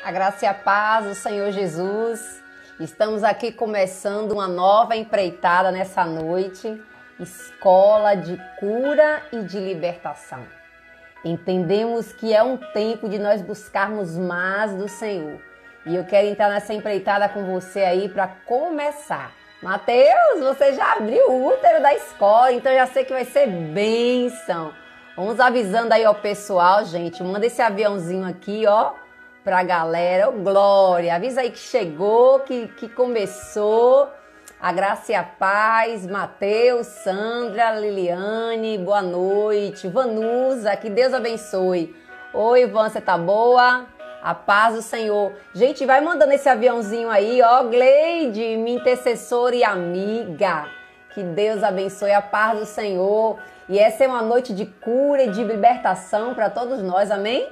A graça e a paz do Senhor Jesus. Estamos aqui começando uma nova empreitada nessa noite. Escola de cura e de libertação. Entendemos que é um tempo de nós buscarmos mais do Senhor. E eu quero entrar nessa empreitada com você aí para começar. Mateus, você já abriu o útero da escola, então já sei que vai ser bênção. Vamos avisando aí ao pessoal, gente. Manda esse aviãozinho aqui, ó, pra galera. Ô, Glória, avisa aí que chegou, que começou. A graça e a paz. Mateus, Sandra, Liliane, boa noite. Vanusa, que Deus abençoe. Oi, Ivan, você tá boa? A paz do Senhor. Gente, vai mandando esse aviãozinho aí, ó. Gleide, minha intercessora e amiga. Que Deus abençoe, a paz do Senhor. E essa é uma noite de cura e de libertação para todos nós, amém?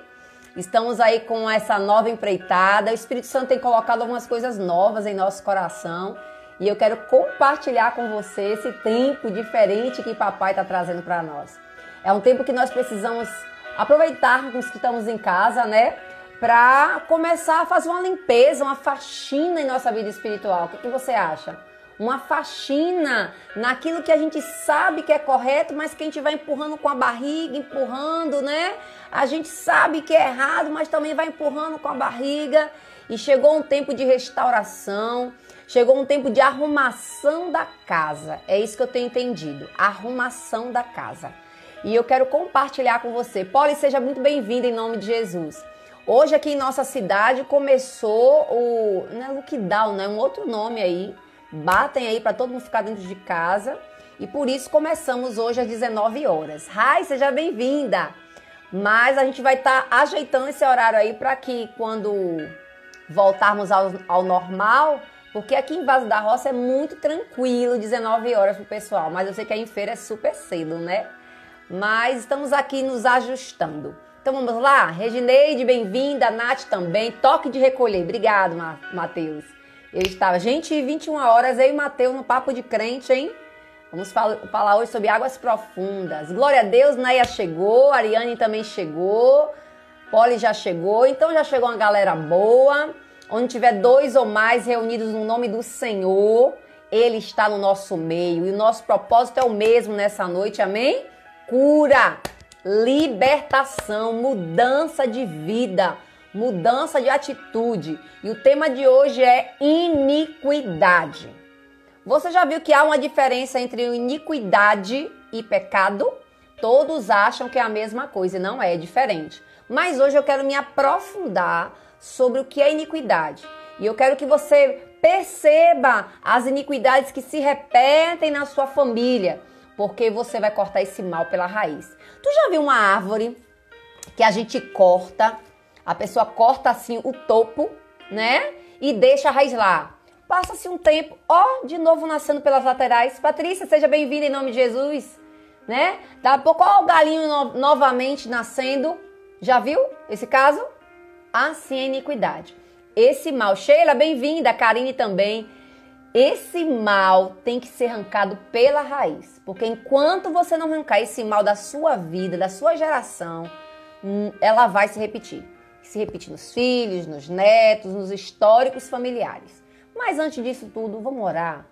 Estamos aí com essa nova empreitada. O Espírito Santo tem colocado algumas coisas novas em nosso coração. E eu quero compartilhar com você esse tempo diferente que papai está trazendo para nós. É um tempo que nós precisamos aproveitarmos que estamos em casa, né? Para começar a fazer uma limpeza, uma faxina em nossa vida espiritual. O que você acha? Uma faxina naquilo que a gente sabe que é correto, mas que a gente vai empurrando com a barriga, empurrando, né? A gente sabe que é errado, mas também vai empurrando com a barriga. E chegou um tempo de restauração, chegou um tempo de arrumação da casa. É isso que eu tenho entendido, arrumação da casa. E eu quero compartilhar com você. Polly, seja muito bem-vinda em nome de Jesus. Hoje aqui em nossa cidade começou o... não é lockdown, né? Um outro nome aí. Batem aí para todo mundo ficar dentro de casa. E por isso começamos hoje às 19 horas. Rai, seja bem-vinda. Mas a gente vai estar ajeitando esse horário aí para que quando voltarmos ao normal, porque aqui em Vaso da Roça é muito tranquilo, 19 horas pro pessoal. Mas eu sei que aí em feira é super cedo, né? Mas estamos aqui nos ajustando. Então vamos lá? Regineide, bem-vinda. Nath também. Toque de recolher. Obrigado, Matheus. Ele estava, gente, 21 horas, eu e Mateus no Papo de Crente, hein? Vamos falar hoje sobre águas profundas. Glória a Deus, Naia chegou, Ariane também chegou, Polly já chegou, então já chegou uma galera boa. Onde tiver 2 ou mais reunidos no nome do Senhor, Ele está no nosso meio. E o nosso propósito é o mesmo nessa noite, amém? Cura, libertação, mudança de vida. Mudança de atitude. E o tema de hoje é iniquidade. Você já viu que há uma diferença entre iniquidade e pecado? Todos acham que é a mesma coisa e não é, diferente. Mas hoje eu quero me aprofundar sobre o que é iniquidade. E eu quero que você perceba as iniquidades que se repetem na sua família, porque você vai cortar esse mal pela raiz. Tu já viu uma árvore que a gente corta? A pessoa corta assim o topo, né? E deixa a raiz lá. Passa-se um tempo, ó, de novo nascendo pelas laterais. Patrícia, seja bem-vinda em nome de Jesus, né? Daqui a pouco, ó, o galinho novamente nascendo. Já viu esse caso? Assim é iniquidade. Esse mal, Sheila, bem-vinda, Karine também. Esse mal tem que ser arrancado pela raiz. Porque enquanto você não arrancar esse mal da sua vida, da sua geração, ela vai se repetir. Se repete nos filhos, nos netos, nos históricos familiares. Mas antes disso tudo, vamos orar.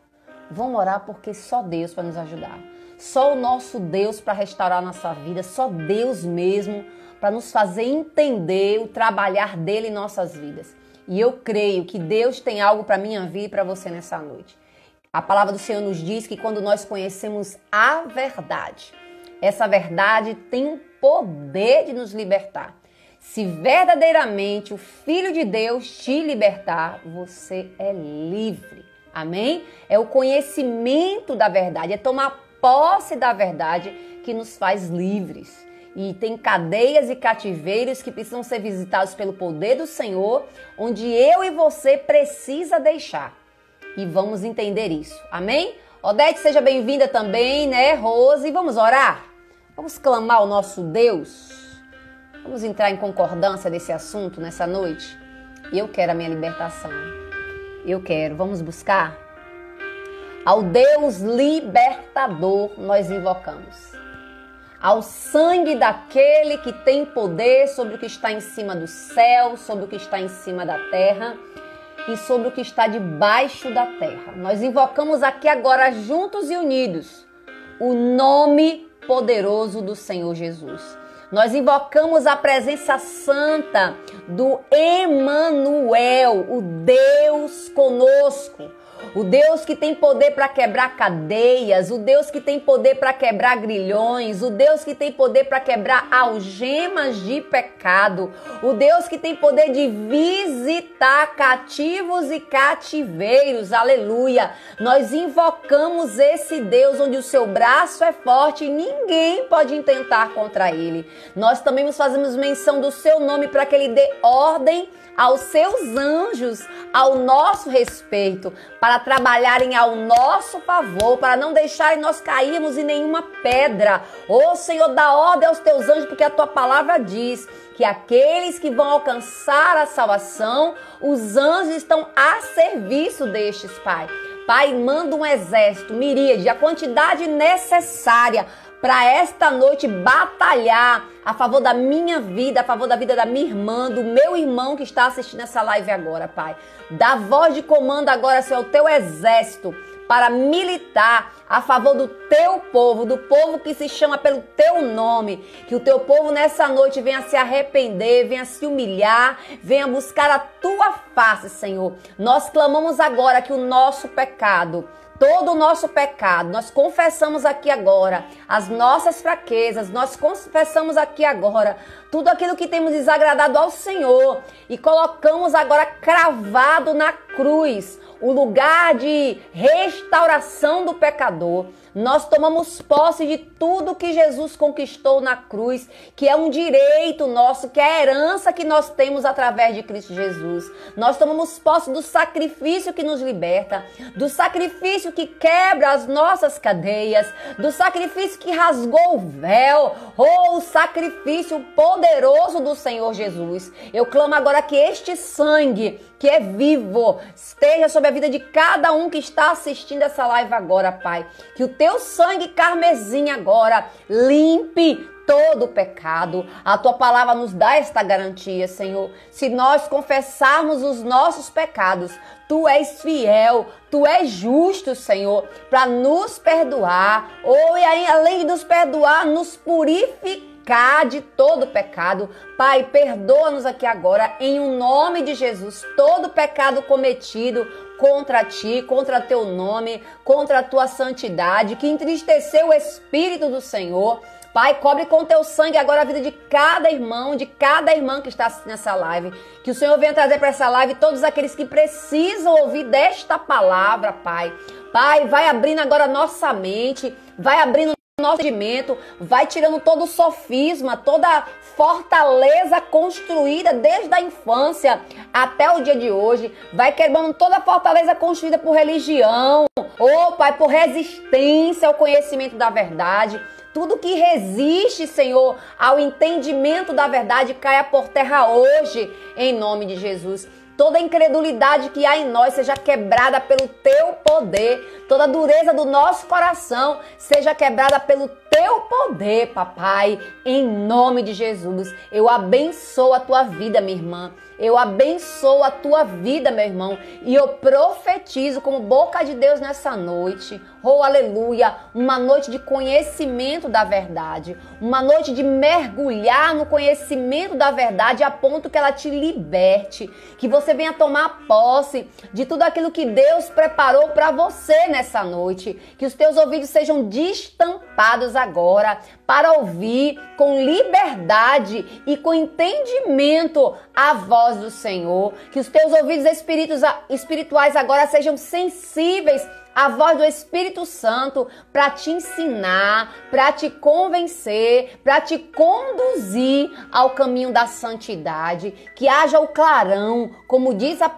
Vamos orar porque só Deus para nos ajudar. Só o nosso Deus para restaurar a nossa vida. Só Deus mesmo para nos fazer entender o trabalhar dele em nossas vidas. E eu creio que Deus tem algo para a minha vida e para você nessa noite. A palavra do Senhor nos diz que quando nós conhecemos a verdade, essa verdade tem o poder de nos libertar. Se verdadeiramente o Filho de Deus te libertar, você é livre. Amém? É o conhecimento da verdade, é tomar posse da verdade que nos faz livres. E tem cadeias e cativeiros que precisam ser visitados pelo poder do Senhor, onde eu e você precisa deixar. E vamos entender isso. Amém? Odete, seja bem-vinda também, né? Rose, vamos orar? Vamos clamar ao nosso Deus? Vamos entrar em concordância desse assunto nessa noite? Eu quero a minha libertação. Eu quero. Vamos buscar? Ao Deus libertador nós invocamos. ao sangue daquele que tem poder sobre o que está em cima do céu, sobre o que está em cima da terra e sobre o que está debaixo da terra. Nós invocamos aqui agora, juntos e unidos, o nome poderoso do Senhor Jesus. Nós invocamos a presença santa do Emanuel, o Deus conosco. O Deus que tem poder para quebrar cadeias, o Deus que tem poder para quebrar grilhões, o Deus que tem poder para quebrar algemas de pecado, o Deus que tem poder de visitar cativos e cativeiros, aleluia. Nós invocamos esse Deus onde o seu braço é forte e ninguém pode intentar contra ele. Nós também nos fazemos menção do seu nome para que ele dê ordem aos seus anjos ao nosso respeito, para trabalharem ao nosso favor, para não deixarem nós cairmos em nenhuma pedra. Ô Senhor, dá ordem aos teus anjos, porque a tua palavra diz que aqueles que vão alcançar a salvação, os anjos estão a serviço destes, Pai. Pai, manda um exército, miríade, a quantidade necessária para esta noite batalhar a favor da minha vida, a favor da vida da minha irmã, do meu irmão que está assistindo essa live agora, Pai. Dá voz de comando agora, Senhor, ao teu exército para militar a favor do teu povo, do povo que se chama pelo teu nome. Que o teu povo nessa noite venha se arrepender, venha se humilhar, venha buscar a tua face, Senhor. Nós clamamos agora que o nosso pecado, todo o nosso pecado, nós confessamos aqui agora as nossas fraquezas, nós confessamos aqui agora tudo aquilo que temos desagradado ao Senhor e colocamos agora cravado na cruz o lugar de restauração do pecador. Nós tomamos posse de tudo que Jesus conquistou na cruz, que é um direito nosso, que é a herança que nós temos através de Cristo Jesus. Nós tomamos posse do sacrifício que nos liberta, do sacrifício que quebra as nossas cadeias, do sacrifício que rasgou o véu, ou o sacrifício poderoso do Senhor Jesus. Eu clamo agora que este sangue, que é vivo, esteja sobre a vida de cada um que está assistindo essa live agora, Pai. Que o teu sangue carmesim agora limpe todo o pecado. A tua palavra nos dá esta garantia, Senhor. Se nós confessarmos os nossos pecados, tu és fiel, tu és justo, Senhor, para nos perdoar, ou e aí, além de nos perdoar, nos purificar de todo pecado. Pai, perdoa-nos aqui agora, em o nome de Jesus, todo pecado cometido contra ti, contra teu nome, contra a tua santidade, que entristeceu o Espírito do Senhor. Pai, cobre com teu sangue agora a vida de cada irmão, de cada irmã que está assistindo essa live. Que o Senhor venha trazer para essa live todos aqueles que precisam ouvir desta palavra, Pai. Pai, vai abrindo agora a nossa mente, vai abrindo nosso entendimento, vai tirando todo o sofisma, toda fortaleza construída desde a infância até o dia de hoje, vai quebrando toda a fortaleza construída por religião, ou Pai, por resistência ao conhecimento da verdade. Tudo que resiste, Senhor, ao entendimento da verdade caia por terra hoje, em nome de Jesus. Toda incredulidade que há em nós seja quebrada pelo teu poder. Toda dureza do nosso coração seja quebrada pelo teu poder, papai. Em nome de Jesus. Eu abençoo a tua vida, minha irmã. Eu abençoo a tua vida, meu irmão. E eu profetizo como boca de Deus nessa noite. Oh, aleluia. Uma noite de conhecimento da verdade. Uma noite de mergulhar no conhecimento da verdade a ponto que ela te liberte. Que você venha tomar posse de tudo aquilo que Deus preparou para você nessa noite. Que os teus ouvidos sejam destampados agora para ouvir com liberdade e com entendimento a voz do Senhor. Que os teus ouvidos espirituais agora sejam sensíveis à voz do Espírito Santo para te ensinar, para te convencer, para te conduzir ao caminho da santidade. Que haja o clarão, como diz a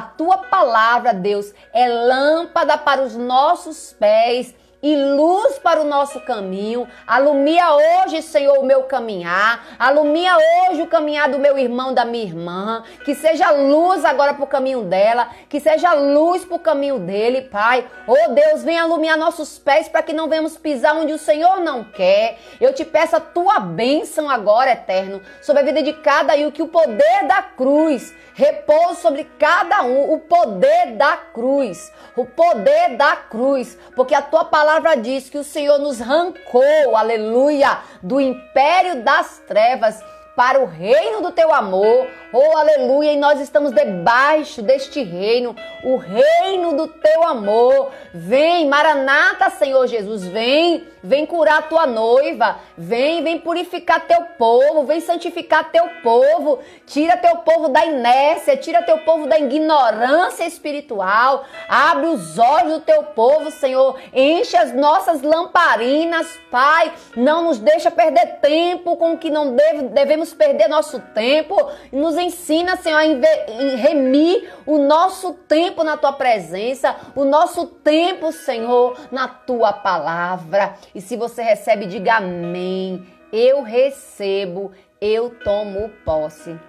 tua palavra, Deus, é lâmpada para os nossos pés e luz para o nosso caminho. Alumia hoje, Senhor, o meu caminhar. Alumia hoje o caminhar do meu irmão, da minha irmã. Que seja luz agora para o caminho dela. Que seja luz para o caminho dele, Pai. Oh Deus, vem alumiar nossos pés para que não venhamos pisar onde o Senhor não quer. Eu te peço a tua bênção agora, Eterno, sobre a vida de cada um, que o poder da cruz repouse sobre cada um. O poder da cruz. O poder da cruz. Porque a tua palavra diz que o Senhor nos arrancou, aleluia, do império das trevas para o reino do teu amor. Oh, aleluia, e nós estamos debaixo deste reino, o reino do teu amor. Vem, Maranata, Senhor Jesus, vem curar a tua noiva, vem purificar teu povo, vem santificar teu povo, tira teu povo da inércia, tira teu povo da ignorância espiritual, abre os olhos do teu povo, Senhor, enche as nossas lamparinas, Pai, não nos deixa perder tempo com o que não devemos perder nosso tempo, nos ensina, Senhor, a remir o nosso tempo na tua presença, o nosso tempo, Senhor, na tua palavra. E se você recebe, diga amém. Eu recebo, eu tomo posse.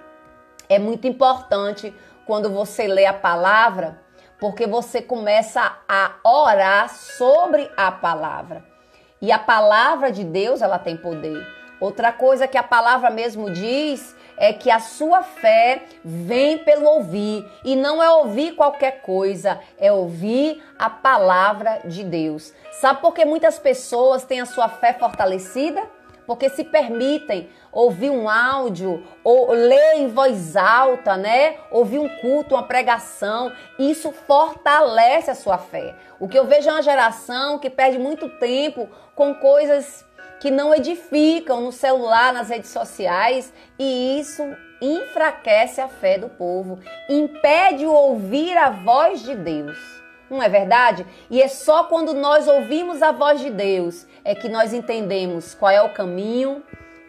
É muito importante quando você lê a palavra, porque você começa a orar sobre a palavra. E a palavra de Deus, ela tem poder. Outra coisa que a palavra mesmo diz é que a sua fé vem pelo ouvir. E não é ouvir qualquer coisa, é ouvir a palavra de Deus. Sabe por que muitas pessoas têm a sua fé fortalecida? Porque se permitem ouvir um áudio ou ler em voz alta, né? Ouvir um culto, uma pregação. Isso fortalece a sua fé. O que eu vejo é uma geração que perde muito tempo com coisas que não edificam no celular, nas redes sociais, e isso enfraquece a fé do povo, impede o ouvir a voz de Deus. Não é verdade? E é só quando nós ouvimos a voz de Deus é que nós entendemos qual é o caminho,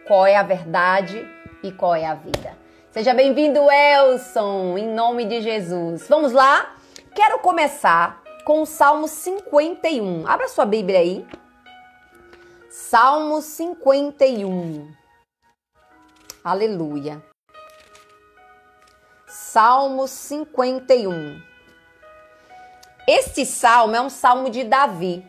qual é a verdade e qual é a vida. Seja bem-vindo, Elson, em nome de Jesus. Vamos lá? Quero começar com o Salmo 51. Abra sua Bíblia aí. Salmo 51. Aleluia. Salmo 51. Este salmo é um salmo de Davi.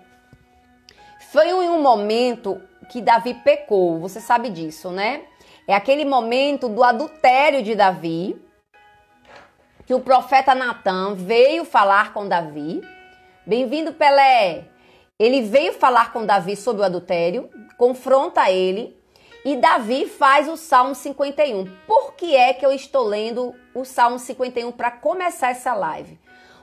Foi em um momento que Davi pecou, você sabe disso, né? É aquele momento do adultério de Davi, que o profeta Natan veio falar com Davi. Bem-vindo, Pelé! Ele veio falar com Davi sobre o adultério, confronta ele, e Davi faz o Salmo 51. Por que é que eu estou lendo o Salmo 51 para começar essa live?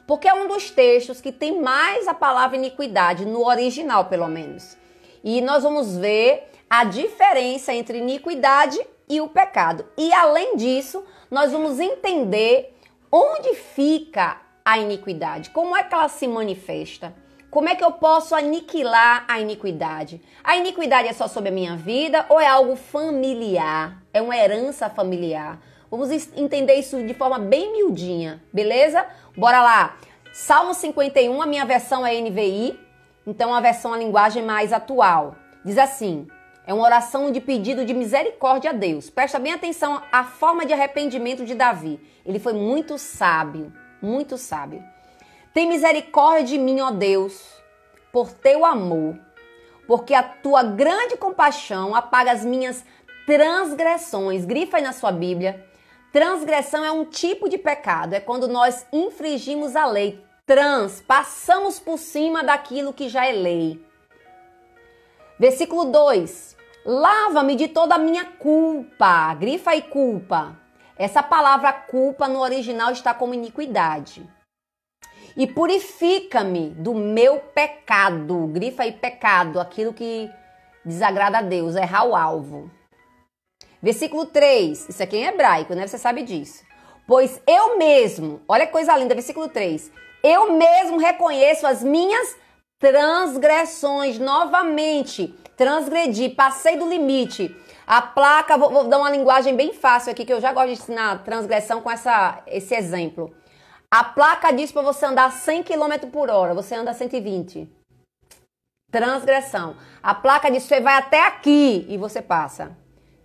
Porque é um dos textos que tem mais a palavra iniquidade, no original pelo menos. E nós vamos ver a diferença entre iniquidade e o pecado. E além disso, nós vamos entender onde fica a iniquidade, como é que ela se manifesta. Como é que eu posso aniquilar a iniquidade? A iniquidade é só sobre a minha vida ou é algo familiar? É uma herança familiar? Vamos entender isso de forma bem miudinha, beleza? Bora lá. Salmo 51, a minha versão é NVI, então a versão, a linguagem mais atual. Diz assim, é uma oração de pedido de misericórdia a Deus. Presta bem atenção à forma de arrependimento de Davi. Ele foi muito sábio, muito sábio. Tem misericórdia de mim, ó Deus, por teu amor, porque a tua grande compaixão apaga as minhas transgressões. Grifa aí na sua Bíblia. Transgressão é um tipo de pecado, é quando nós infringimos a lei. Passamos por cima daquilo que já é lei. Versículo 2. Lava-me de toda a minha culpa. Grifa aí culpa. Essa palavra culpa no original está como iniquidade. E purifica-me do meu pecado. Grifa aí pecado, aquilo que desagrada a Deus, errar o alvo. Versículo 3, isso aqui é em hebraico, né? Você sabe disso. Pois eu mesmo, olha que coisa linda, versículo 3. Eu mesmo reconheço as minhas transgressões. Novamente, transgredi, passei do limite. A placa, vou dar uma linguagem bem fácil aqui, que eu já gosto de ensinar transgressão com esse exemplo. A placa diz para você andar 100 km por hora, você anda 120. Transgressão. A placa diz que você vai até aqui e você passa.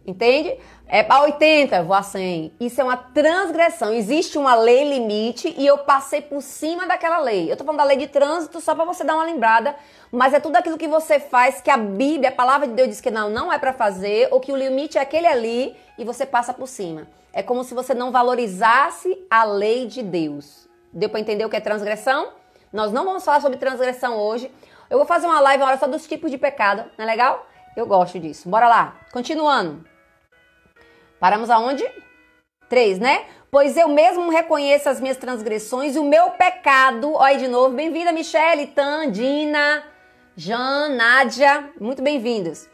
Entende? É para 80, vou a 100. Isso é uma transgressão. Existe uma lei limite e eu passei por cima daquela lei. Eu tô falando da lei de trânsito só para você dar uma lembrada, mas é tudo aquilo que você faz que a Bíblia, a palavra de Deus diz que não é para fazer, ou que o limite é aquele ali e você passa por cima. É como se você não valorizasse a lei de Deus. Deu para entender o que é transgressão? Nós não vamos falar sobre transgressão hoje. Eu vou fazer uma live agora só dos tipos de pecado, não é legal? Eu gosto disso. Bora lá. Continuando. Paramos aonde? 3, né? Pois eu mesmo reconheço as minhas transgressões e o meu pecado. Olha aí de novo. Bem-vinda, Michele, Tan, Dina, Jan, Nádia. Muito bem-vindos.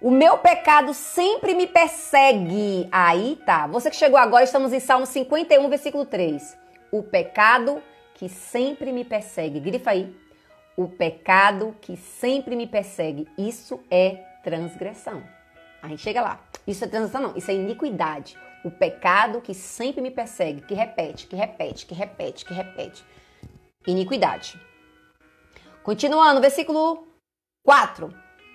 O meu pecado sempre me persegue. Aí tá. Você que chegou agora, estamos em Salmo 51, versículo 3. O pecado que sempre me persegue. Grifa aí. O pecado que sempre me persegue. Isso é transgressão. A gente chega lá. Isso é transgressão não, isso é iniquidade. O pecado que sempre me persegue, que repete. Iniquidade. Continuando, versículo 4.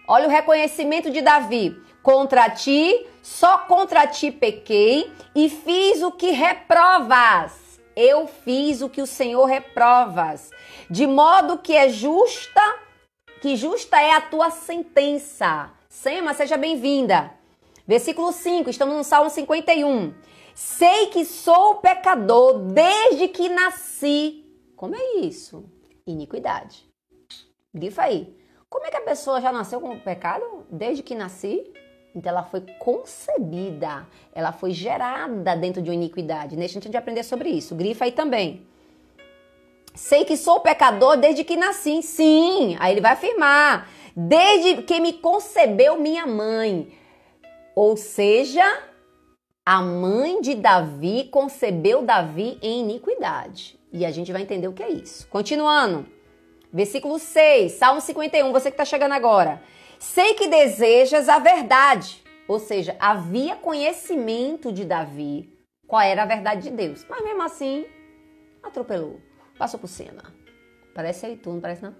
Olha o reconhecimento de Davi. Contra ti, só contra ti pequei e fiz o que reprovas. Eu fiz o que o Senhor reprovas. De modo que justa é a tua sentença. Sema, seja bem-vinda. Versículo 5, estamos no Salmo 51. Sei que sou pecador desde que nasci. Como é isso? Iniquidade. Grifa aí. Como é que a pessoa já nasceu com pecado desde que nasci? Então ela foi concebida, ela foi gerada dentro de uma iniquidade. Deixa a gente aprender sobre isso. Grifa aí também. Sei que sou pecador desde que nasci. Sim, aí ele vai afirmar. Desde que me concebeu minha mãe. Ou seja, a mãe de Davi concebeu Davi em iniquidade. E a gente vai entender o que é isso. Continuando. Versículo 6, Salmo 51, você que está chegando agora. Sei que desejas a verdade. Ou seja, havia conhecimento de Davi qual era a verdade de Deus. Mas mesmo assim, atropelou. Passou por cima. Parece aí tu, não parece não?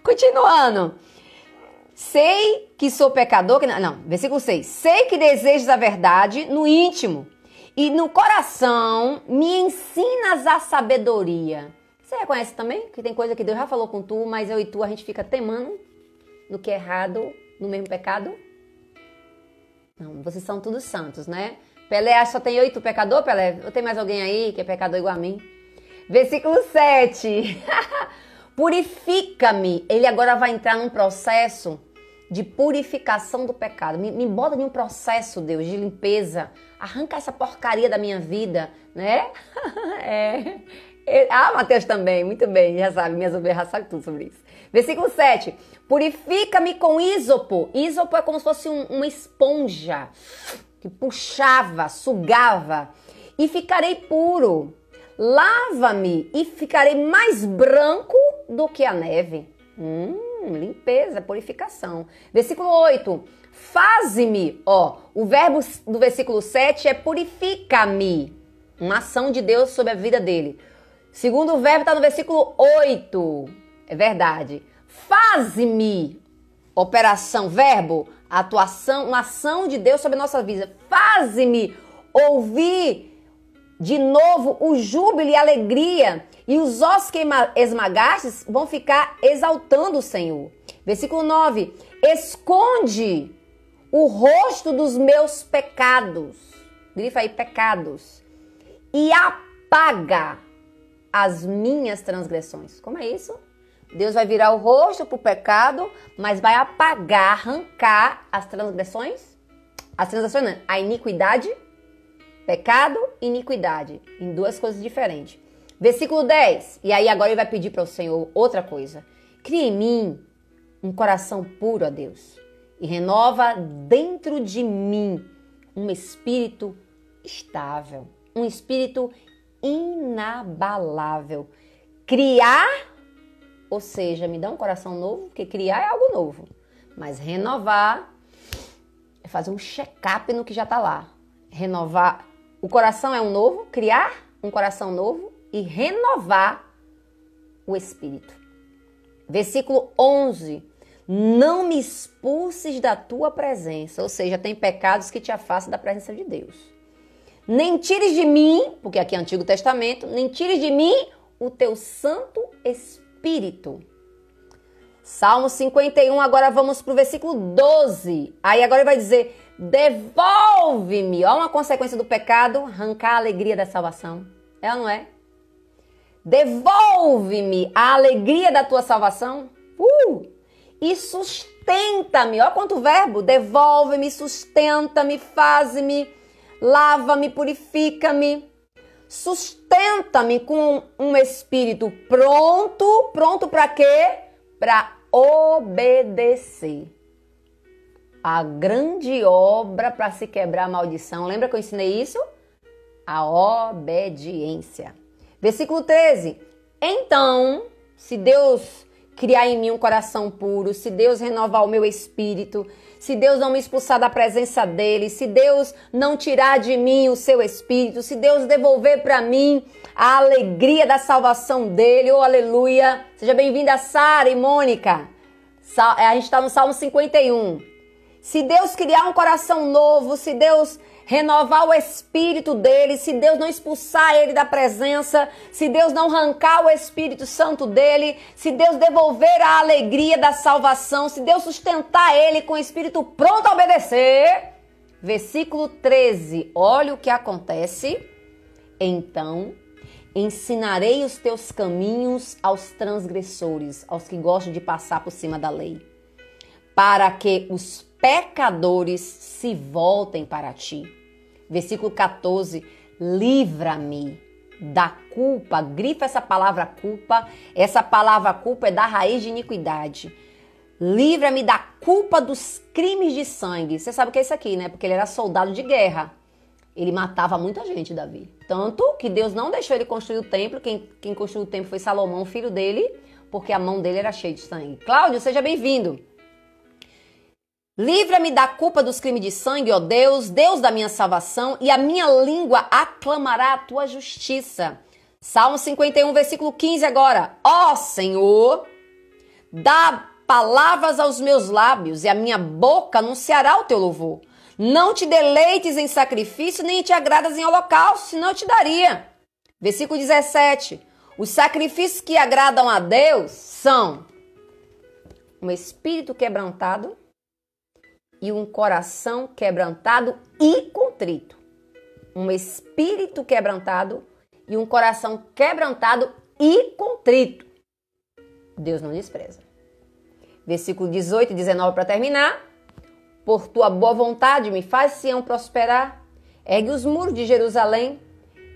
Continuando. Sei que sou pecador. Versículo 6. Sei que desejas a verdade no íntimo e no coração me ensinas a sabedoria. Você reconhece também que tem coisa que Deus já falou com tu, mas eu e tu a gente fica temando no que é errado, no mesmo pecado? Não, vocês são todos santos, né? Pelé, só tem 8 pecador, Pelé? Ou tem mais alguém aí que é pecador igual a mim? Versículo 7. Purifica-me. Ele agora vai entrar num processo de purificação do pecado. Me bota em um processo, Deus, de limpeza. Arranca essa porcaria da minha vida, né? Mateus também, muito bem, já sabe, minhas ovelhas já sabem tudo sobre isso. Versículo 7. Purifica-me com ísopo. Ísopo é como se fosse uma esponja que puxava, sugava. E ficarei puro. Lava-me e ficarei mais branco do que a neve. Limpeza, purificação. Versículo 8. Faze-me. O verbo do versículo 7 é purifica-me. Uma ação de Deus sobre a vida dele. Segundo o verbo está no versículo 8. É verdade. Faze-me. Operação, verbo, atuação, uma ação de Deus sobre a nossa vida. Faze-me ouvir de novo o júbilo e a alegria, e os ossos que esmagastes vão ficar exaltando o Senhor. Versículo 9. Esconde o rosto dos meus pecados. Grifa aí, pecados. E apaga as minhas transgressões. Como é isso? Deus vai virar o rosto para o pecado, mas vai apagar, arrancar as transgressões. As transgressões não, a iniquidade. Pecado e iniquidade, em duas coisas diferentes. Versículo 10. E aí agora ele vai pedir para o Senhor outra coisa. Cria em mim um coração puro, ó Deus, e renova dentro de mim um espírito estável, um espírito inabalável. Criar, ou seja, me dá um coração novo, porque criar é algo novo. Mas renovar é fazer um check-up no que já está lá. Renovar. O coração é um novo, criar um coração novo e renovar o espírito. Versículo 11. Não me expulses da tua presença. Ou seja, tem pecados que te afastam da presença de Deus. Nem tires de mim, porque aqui é Antigo Testamento, nem tires de mim o teu Santo Espírito. Salmo 51, agora vamos para o versículo 12. Aí agora ele vai dizer, devolve-me. Olha uma consequência do pecado, arrancar a alegria da salvação. É ou não é? Devolve-me a alegria da tua salvação. E sustenta-me. Olha quanto verbo. Devolve-me, sustenta-me, faz-me, lava-me, purifica-me. Sustenta-me com um espírito pronto. Pronto para quê? Para obedecer. A grande obra para se quebrar a maldição. Lembra que eu ensinei isso? A obediência. Versículo 13. Então, se Deus criar em mim um coração puro, se Deus renovar o meu espírito, se Deus não me expulsar da presença dele, se Deus não tirar de mim o seu espírito, se Deus devolver para mim a alegria da salvação dele, oh aleluia. Seja bem-vinda, Sara e Mônica. A gente está no Salmo 51. Se Deus criar um coração novo, se Deus renovar o espírito dele, se Deus não expulsar ele da presença, se Deus não arrancar o Espírito Santo dele, se Deus devolver a alegria da salvação, se Deus sustentar ele com o espírito pronto a obedecer. Versículo 13, olha o que acontece. Então, ensinarei os teus caminhos aos transgressores, aos que gostam de passar por cima da lei, para que os pecadores se voltem para ti. Versículo 14, livra-me da culpa. Grifa essa palavra culpa. Essa palavra culpa é da raiz de iniquidade. Livra-me da culpa dos crimes de sangue. Você sabe o que é isso aqui, né? Porque ele era soldado de guerra. Ele matava muita gente, Davi. Tanto que Deus não deixou ele construir o templo. Quem construiu o templo foi Salomão, filho dele, porque a mão dele era cheia de sangue. Cláudio, seja bem-vindo. Livra-me da culpa dos crimes de sangue, ó Deus, Deus da minha salvação, e a minha língua aclamará a tua justiça. Salmo 51, versículo 15 agora. Ó Senhor, dá palavras aos meus lábios, e a minha boca anunciará o teu louvor. Não te deleites em sacrifício, nem te agradas em holocausto, senão eu te daria. Versículo 17. Os sacrifícios que agradam a Deus são um espírito quebrantado e um coração quebrantado e contrito. Um espírito quebrantado e um coração quebrantado e contrito. Deus não despreza. Versículo 18 e 19 para terminar. Por tua boa vontade me faz Sião prosperar. Ergue os muros de Jerusalém.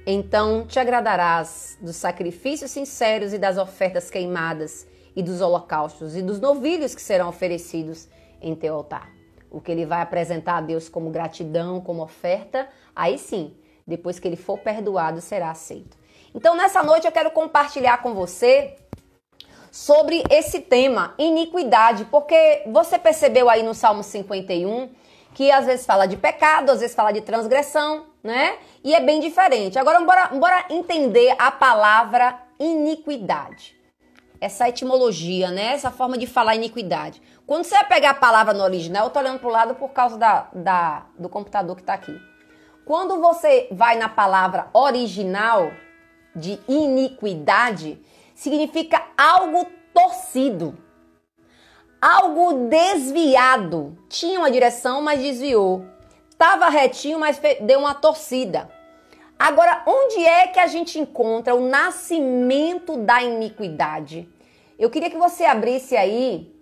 Então te agradarás dos sacrifícios sinceros e das ofertas queimadas e dos holocaustos e dos novilhos que serão oferecidos em teu altar. O que ele vai apresentar a Deus como gratidão, como oferta, aí sim, depois que ele for perdoado, será aceito. Então, nessa noite eu quero compartilhar com você sobre esse tema, iniquidade, porque você percebeu aí no Salmo 51 que às vezes fala de pecado, às vezes fala de transgressão, né? E é bem diferente. Agora, bora entender a palavra iniquidade. Essa etimologia, né? Essa forma de falar iniquidade. Quando você vai pegar a palavra no original, eu tô olhando pro lado por causa do computador que tá aqui. Quando você vai na palavra original de iniquidade, significa algo torcido, algo desviado. Tinha uma direção, mas desviou. Tava retinho, mas deu uma torcida. Agora, onde é que a gente encontra o nascimento da iniquidade? Eu queria que você abrisse aí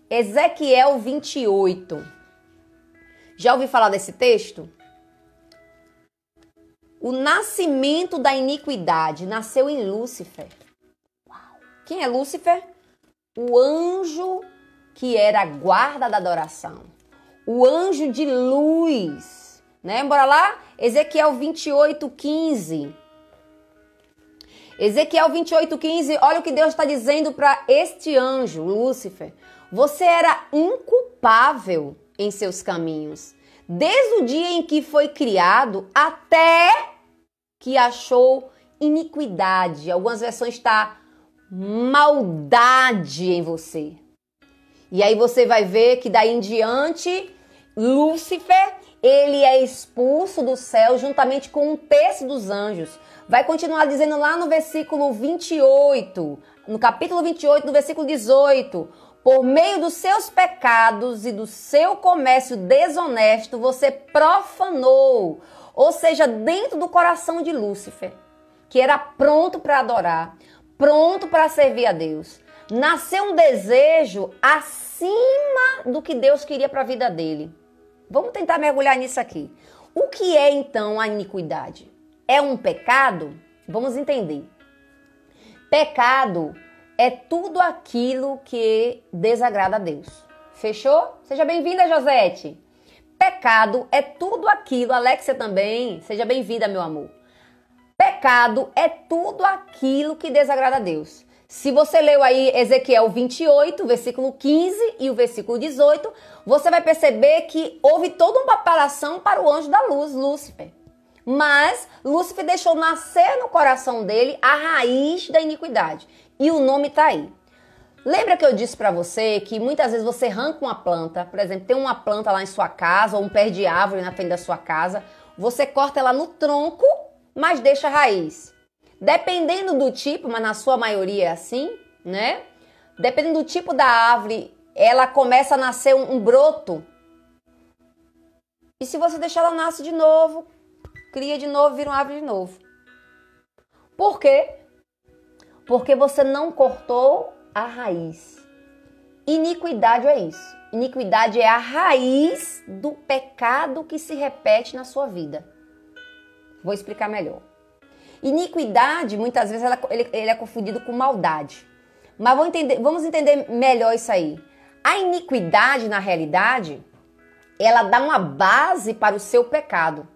Ezequiel 28. Já ouviu falar desse texto? O nascimento da iniquidade nasceu em Lúcifer. Uau. Quem é Lúcifer? O anjo que era a guarda da adoração. O anjo de luz. Né? Bora lá? Ezequiel 28, 15. Ezequiel 28, 15. Olha o que Deus está dizendo para este anjo, Lúcifer. Você era inculpável em seus caminhos, desde o dia em que foi criado até que achou iniquidade. Algumas versões está maldade em você. E aí você vai ver que daí em diante, Lúcifer, ele é expulso do céu juntamente com um terço dos anjos. Vai continuar dizendo lá no versículo 28, no capítulo 28, no versículo 18, por meio dos seus pecados e do seu comércio desonesto, você profanou, ou seja, dentro do coração de Lúcifer, que era pronto para adorar, pronto para servir a Deus, nasceu um desejo acima do que Deus queria para a vida dele. Vamos tentar mergulhar nisso aqui. O que é então a iniquidade? É um pecado? Vamos entender. Pecado é tudo aquilo que desagrada a Deus. Fechou? Seja bem-vinda, Josete. Pecado é tudo aquilo, Alexia também, seja bem-vinda, meu amor. Pecado é tudo aquilo que desagrada a Deus. Se você leu aí Ezequiel 28, versículo 15 e o versículo 18, você vai perceber que houve toda uma preparação para o anjo da luz, Lúcifer. Mas Lúcifer deixou nascer no coração dele a raiz da iniquidade. E o nome está aí. Lembra que eu disse para você que muitas vezes você arranca uma planta, por exemplo, tem uma planta lá em sua casa ou um pé de árvore na frente da sua casa, você corta ela no tronco, mas deixa a raiz. Dependendo do tipo, mas na sua maioria é assim, né? Dependendo do tipo da árvore, ela começa a nascer um broto. E se você deixar ela nasce de novo, cria de novo, vira uma árvore de novo. Por quê? Porque você não cortou a raiz. Iniquidade é isso. Iniquidade é a raiz do pecado que se repete na sua vida. Vou explicar melhor. Iniquidade, muitas vezes, ele é confundido com maldade. Mas vamos entender melhor isso aí. A iniquidade, na realidade, ela dá uma base para o seu pecado.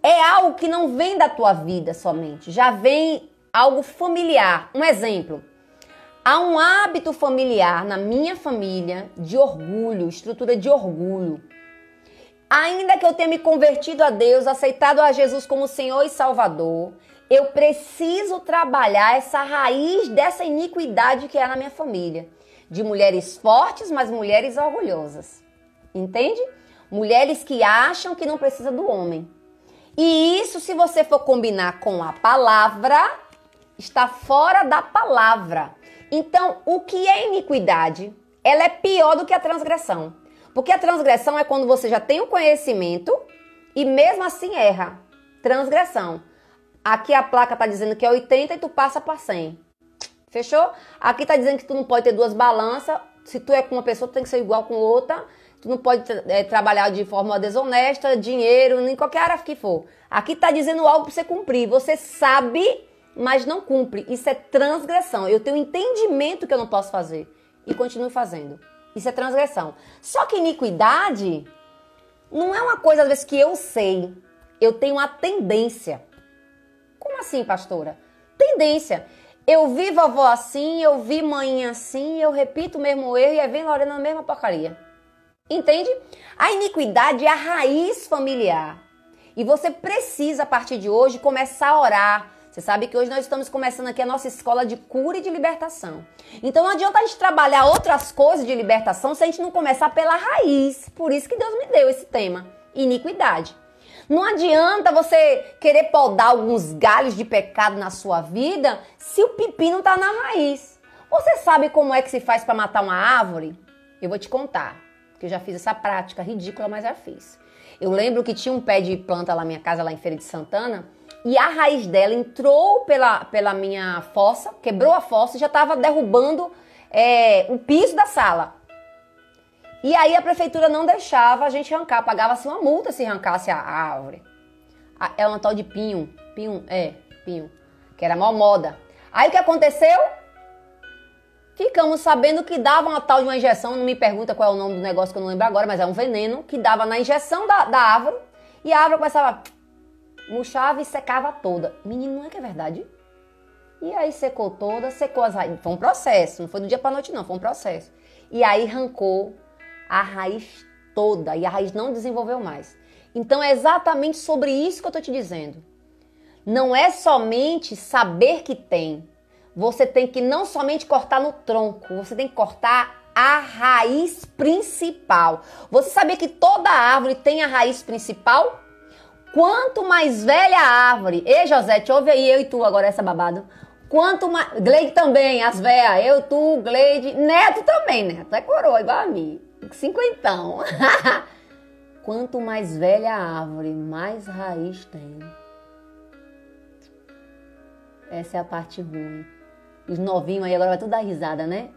É algo que não vem da tua vida somente, já vem algo familiar. Um exemplo, há um hábito familiar na minha família de orgulho, estrutura de orgulho. Ainda que eu tenha me convertido a Deus, aceitado a Jesus como Senhor e Salvador, eu preciso trabalhar essa raiz dessa iniquidade que é na minha família. De mulheres fortes, mas mulheres orgulhosas. Entende? Mulheres que acham que não precisa do homem. E isso, se você for combinar com a palavra, está fora da palavra. Então, o que é iniquidade? Ela é pior do que a transgressão. Porque a transgressão é quando você já tem o conhecimento e mesmo assim erra. Transgressão. Aqui a placa está dizendo que é 80 e tu passa para 100. Fechou? Aqui está dizendo que tu não pode ter duas balanças. Se tu é com uma pessoa, tu tem que ser igual com outra. Tu não pode trabalhar de forma desonesta, dinheiro, em qualquer área que for. Aqui está dizendo algo para você cumprir. Você sabe, mas não cumpre. Isso é transgressão. Eu tenho entendimento que eu não posso fazer e continuo fazendo. Isso é transgressão. Só que iniquidade não é uma coisa, às vezes, que eu sei. Eu tenho uma tendência. Como assim, pastora? Tendência. Eu vi vovó assim, eu vi mãe assim, eu repito o mesmo erro e aí vem Lorena na mesma porcaria. Entende? A iniquidade é a raiz familiar. E você precisa, a partir de hoje, começar a orar. Você sabe que hoje nós estamos começando aqui a nossa escola de cura e de libertação. Então não adianta a gente trabalhar outras coisas de libertação se a gente não começar pela raiz. Por isso que Deus me deu esse tema, iniquidade. Não adianta você querer podar alguns galhos de pecado na sua vida se o pepino está na raiz. Você sabe como é que se faz para matar uma árvore? Eu vou te contar, porque eu já fiz essa prática ridícula, mas já fiz. Eu lembro que tinha um pé de planta lá na minha casa, lá em Feira de Santana, e a raiz dela entrou pela minha fossa, quebrou a fossa e já estava derrubando o piso da sala. E aí a prefeitura não deixava a gente arrancar, pagava-se uma multa se arrancasse a árvore. É uma tal de pinho, pinho, que era a maior moda. Aí o que aconteceu? Ficamos sabendo que dava uma tal de uma injeção, não me pergunta qual é o nome do negócio que eu não lembro agora, mas é um veneno que dava na injeção da árvore e a árvore começava, murchava e secava toda. Menino, não é que é verdade? E aí secou toda, secou as raízes. Foi um processo, não foi do dia para noite não, foi um processo. E aí arrancou a raiz toda e a raiz não desenvolveu mais. Então é exatamente sobre isso que eu estou te dizendo. Não é somente saber que tem. você tem que não somente cortar no tronco, você tem que cortar a raiz principal. Você sabia que toda árvore tem a raiz principal? Quanto mais velha a árvore... Ei, Josete, ouve aí, eu e tu agora essa babado. Quanto mais... Gleide também, as véias. Eu, tu, Gleide. Neto também, Neto. É coroa, igual a mim. Cinquentão. Quanto mais velha a árvore, mais raiz tem. Essa é a parte ruim. Os novinhos aí agora vai tudo dar risada, né?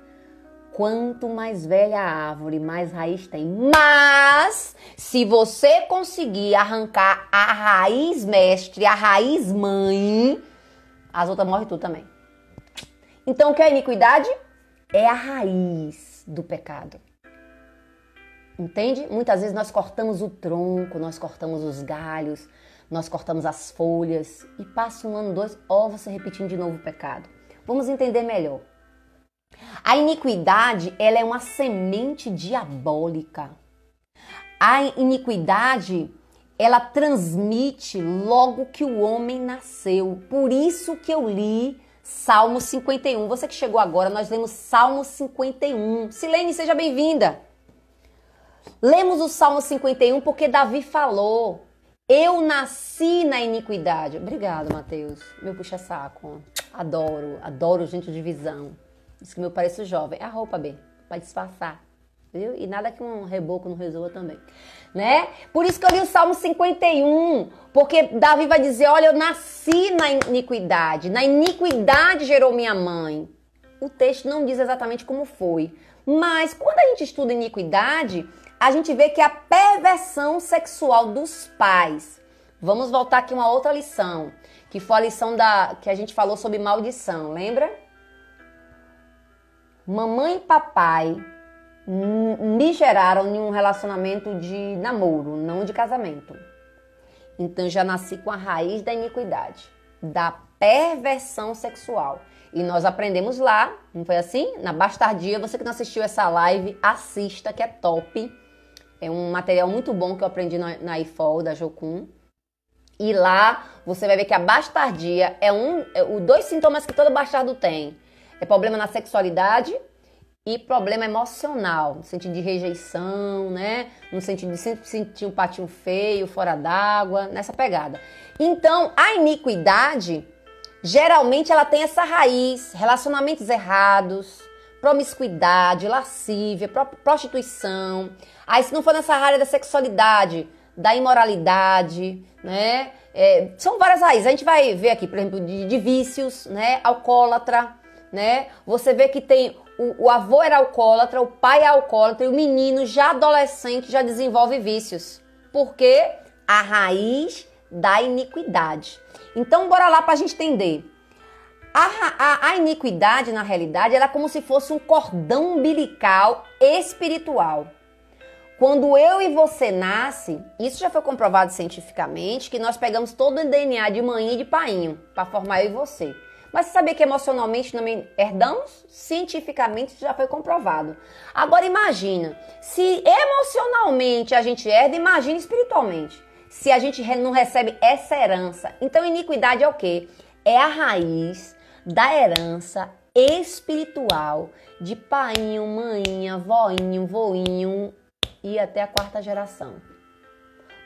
Quanto mais velha a árvore, mais raiz tem. Mas, se você conseguir arrancar a raiz mestre, a raiz mãe, as outras morrem tudo também. Então, o que é iniquidade? É a raiz do pecado. Entende? Muitas vezes nós cortamos o tronco, nós cortamos os galhos, nós cortamos as folhas e passa um ano, dois, você repetindo de novo o pecado. Vamos entender melhor. A iniquidade, ela é uma semente diabólica. A iniquidade, ela transmite logo que o homem nasceu. Por isso que eu li Salmo 51. Você que chegou agora, nós lemos Salmo 51. Silene, seja bem-vinda. Lemos o Salmo 51 porque Davi falou: eu nasci na iniquidade. Obrigado, Mateus. Meu puxa-saco. Adoro gente de visão. Diz que meu pareço jovem. É a roupa, B, pra disfarçar. Viu? E nada que um reboco não resolva também. Né? Por isso que eu li o Salmo 51. Porque Davi vai dizer: olha, eu nasci na iniquidade. Na iniquidade gerou minha mãe. O texto não diz exatamente como foi. Mas quando a gente estuda iniquidade, a gente vê que é a perversão sexual dos pais. Vamos voltar aqui uma outra lição. Que foi a lição que a gente falou sobre maldição. Lembra? Mamãe e papai me geraram em um relacionamento de namoro, não de casamento. Então já nasci com a raiz da iniquidade, da perversão sexual. E nós aprendemos lá, não foi assim? Na Bastardia, você que não assistiu essa live, assista, que é top. É um material muito bom que eu aprendi na IFOL, da Jocum. E lá você vai ver que a bastardia é os dois sintomas que todo bastardo tem. É problema na sexualidade e problema emocional, no sentido de rejeição, né? No sentido de sempre sentir um patinho feio, fora d'água, nessa pegada. Então, a iniquidade, geralmente ela tem essa raiz, relacionamentos errados, promiscuidade, lascívia, prostituição. Aí, se não for nessa área da sexualidade, da imoralidade, né? São várias raízes. A gente vai ver aqui, por exemplo, de vícios, né? Alcoólatra, né? Você vê que tem o avô era alcoólatra, o pai é alcoólatra e o menino já adolescente já desenvolve vícios. Porque a raiz da iniquidade. Então, bora lá pra gente entender. A iniquidade, na realidade, ela é como se fosse um cordão umbilical espiritual. Quando eu e você nasce, isso já foi comprovado cientificamente, que nós pegamos todo o DNA de mãe e de painho para formar eu e você. Mas você sabia que emocionalmente também herdamos? Cientificamente já foi comprovado. Agora imagina, se emocionalmente a gente herda, imagina espiritualmente. Se a gente não recebe essa herança. Então iniquidade é o quê? É a raiz da herança espiritual de painho, maninha, voinho, voinho e até a quarta geração.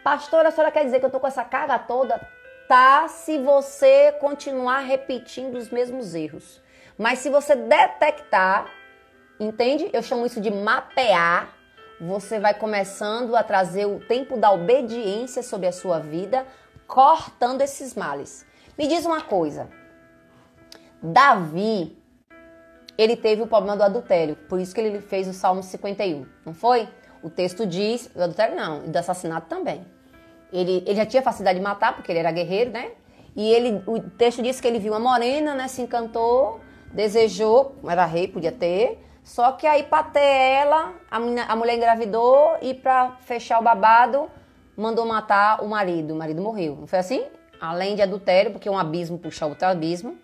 Pastora, a senhora quer dizer que eu tô com essa carga toda? Tá, se você continuar repetindo os mesmos erros. Mas se você detectar, entende? Eu chamo isso de mapear. Você vai começando a trazer o tempo da obediência sobre a sua vida, cortando esses males. Me diz uma coisa. Davi, ele teve o problema do adultério. Por isso que ele fez o Salmo 51, não foi? O texto diz, do adultério não, e do assassinato também. Ele já tinha facilidade de matar, porque ele era guerreiro, né? E o texto diz que ele viu uma morena, né? Se encantou, desejou, era rei, podia ter. Só que aí, pra ter ela, a mulher engravidou e pra fechar o babado, mandou matar o marido. O marido morreu. Não foi assim? Além de adultério, porque um abismo puxa outro abismo,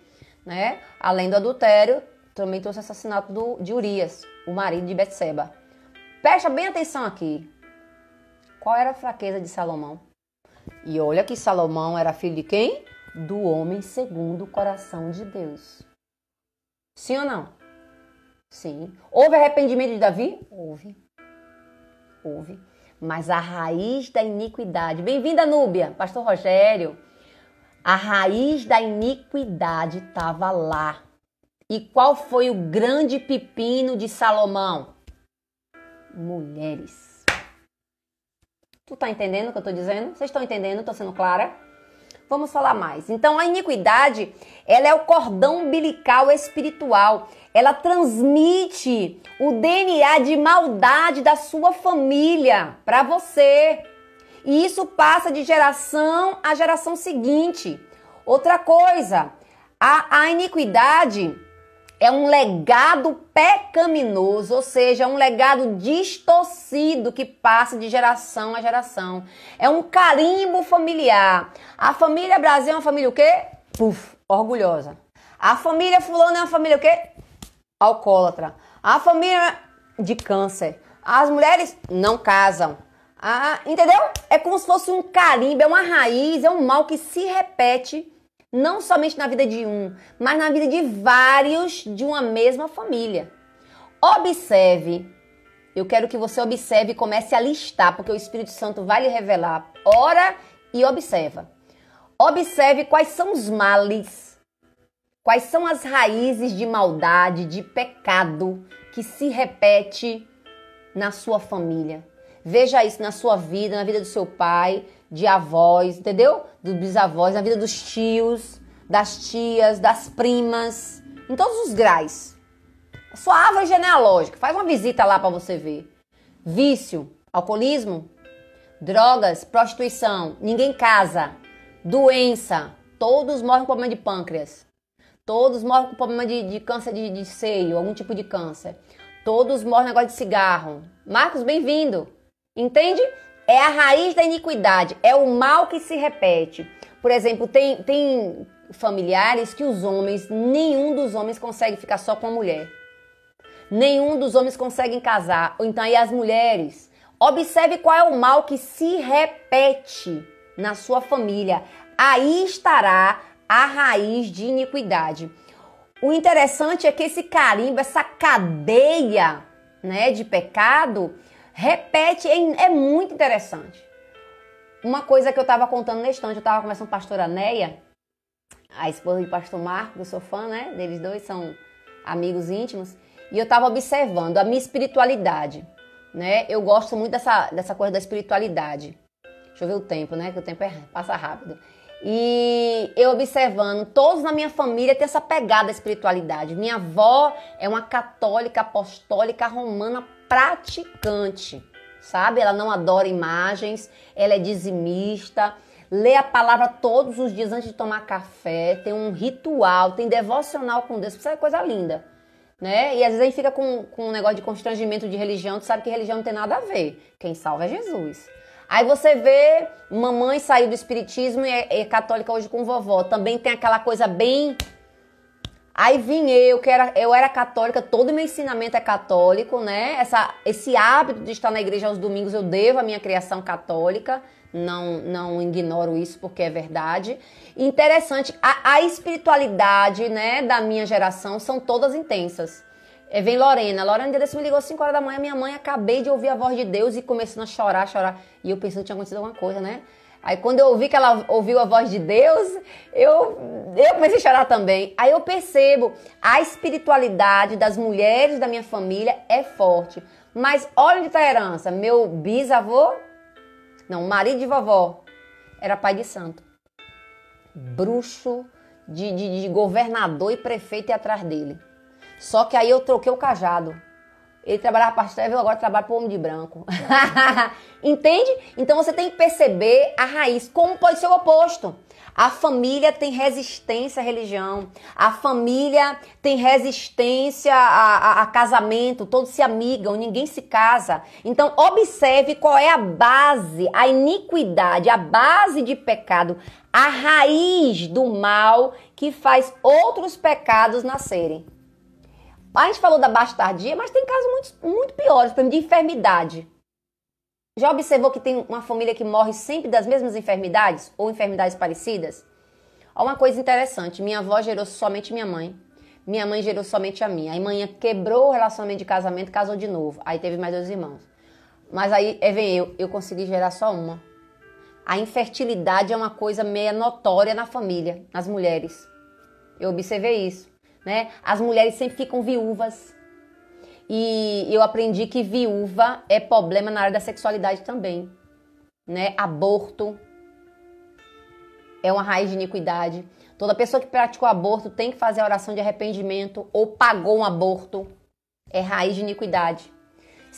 né? Além do adultério, também trouxe o assassinato de Urias, o marido de Betseba. Presta bem atenção aqui. Qual era a fraqueza de Salomão? E olha que Salomão era filho de quem? Do homem segundo o coração de Deus. Sim ou não? Sim. Houve arrependimento de Davi? Houve. Houve. Mas a raiz da iniquidade. Bem-vinda, Núbia, pastor Rogério. A raiz da iniquidade estava lá. E qual foi o grande pepino de Salomão? Mulheres. Tu tá entendendo o que eu tô dizendo? Vocês estão entendendo? Tô sendo clara? Vamos falar mais. Então, a iniquidade, ela é o cordão umbilical espiritual. Ela transmite o DNA de maldade da sua família para você. E isso passa de geração à geração seguinte. Outra coisa, a iniquidade é um legado pecaminoso, ou seja, um legado distorcido que passa de geração a geração. É um carimbo familiar. A família Brasil é uma família o quê? Orgulhosa. A família fulana é uma família o quê? Alcoólatra. A família de câncer. As mulheres não casam. Entendeu? É como se fosse um carimbo, é uma raiz, é um mal que se repete não somente na vida de um, mas na vida de vários de uma mesma família. Observe, eu quero que você observe e comece a listar, porque o Espírito Santo vai lhe revelar. Ora e observa. Observe quais são os males, quais são as raízes de maldade, de pecado que se repete na sua família. Veja isso na sua vida, na vida do seu pai, de avós, entendeu? Dos bisavós, na vida dos tios, das tias, das primas, em todos os graus. A sua árvore genealógica, faz uma visita lá para você ver. Vício, alcoolismo, drogas, prostituição, ninguém casa, doença, todos morrem com problema de pâncreas, todos morrem com problema de câncer de seio, algum tipo de câncer, todos morrem com negócio de cigarro. Marcos, bem-vindo. Entende? É a raiz da iniquidade, é o mal que se repete. Por exemplo, tem familiares que nenhum dos homens consegue ficar só com a mulher. Nenhum dos homens consegue casar. Ou então aí as mulheres. Observe qual é o mal que se repete na sua família. Aí estará a raiz de iniquidade. O interessante é que esse carimbo, essa cadeia, né, de pecado, repete, é muito interessante. Uma coisa que eu estava contando na estante, eu estava conversando com a pastora Neia, a esposa de pastor Marco, eu sou fã, né? Deles dois são amigos íntimos. E eu estava observando a minha espiritualidade, né? Eu gosto muito dessa coisa da espiritualidade. Deixa eu ver o tempo, né? Que o tempo passa rápido. E eu observando, todos na minha família têm essa pegada da espiritualidade. Minha avó é uma católica apostólica romana praticante, sabe? Ela não adora imagens, ela é dizimista, lê a palavra todos os dias antes de tomar café, tem um ritual, tem devocional com Deus, isso é coisa linda, né? E às vezes a gente fica com um negócio de constrangimento de religião, tu sabe que religião não tem nada a ver, quem salva é Jesus. Aí você vê, mamãe saiu do espiritismo e é católica hoje com vovó, também tem aquela coisa bem... Aí vim eu era católica, todo o meu ensinamento é católico, né? Esse hábito de estar na igreja aos domingos eu devo à minha criação católica, não ignoro isso porque é verdade. Interessante, a espiritualidade, né, da minha geração são todas intensas. Vem Lorena um dia desse me ligou às 5 horas da manhã, minha mãe, acabei de ouvir a voz de Deus e começando a chorar. E eu pensando que tinha acontecido alguma coisa, né? Aí quando eu ouvi que ela ouviu a voz de Deus, eu comecei a chorar também. Aí eu percebo, a espiritualidade das mulheres da minha família é forte. Mas olha onde está a herança. Meu bisavô, não, marido de vovó, era pai de santo. Bruxo de governador e prefeito ia atrás dele. Só que aí eu troquei o cajado. Ele trabalhava para as trevas, eu agora trabalho para o homem de branco. Entende? Então você tem que perceber a raiz. Como pode ser o oposto? A família tem resistência à religião. A família tem resistência a casamento. Todos se amigam, ninguém se casa. Então observe qual é a base, a iniquidade, a base de pecado, a raiz do mal que faz outros pecados nascerem. A gente falou da bastardia, mas tem casos muito, muito piores, por exemplo, de enfermidade. Já observou que tem uma família que morre sempre das mesmas enfermidades ou enfermidades parecidas? Olha uma coisa interessante, minha avó gerou somente minha mãe. Minha mãe gerou somente a mim. Aí manhã quebrou o relacionamento de casamento, casou de novo. Aí teve mais 2 irmãos. Mas aí vem eu consegui gerar só uma. A infertilidade é uma coisa meio notória na família, nas mulheres. Eu observei isso, né? As mulheres sempre ficam viúvas. E eu aprendi que viúva é problema na área da sexualidade também, né? Aborto é uma raiz de iniquidade. Toda pessoa que praticou aborto tem que fazer a oração de arrependimento ou pagou um aborto. É raiz de iniquidade.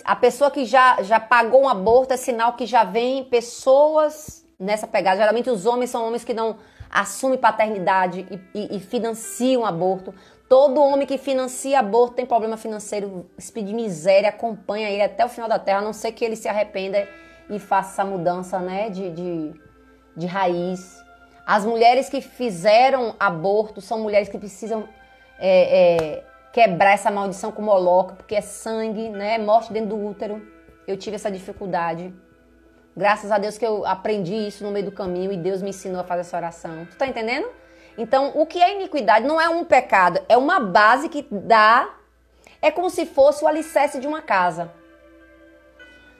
A pessoa que já pagou um aborto é sinal que já vem pessoas nessa pegada. Geralmente os homens são homens que não assumem paternidade e financiam aborto. Todo homem que financia aborto tem problema financeiro, espírito de miséria, acompanha ele até o final da terra, a não ser que ele se arrependa e faça essa mudança, né, de raiz. As mulheres que fizeram aborto são mulheres que precisam quebrar essa maldição com Moloca, porque é sangue, né, morte dentro do útero. Eu tive essa dificuldade. Graças a Deus que eu aprendi isso no meio do caminho e Deus me ensinou a fazer essa oração. Tu tá entendendo? Então, o que é iniquidade não é um pecado, é uma base que dá, é como se fosse o alicerce de uma casa.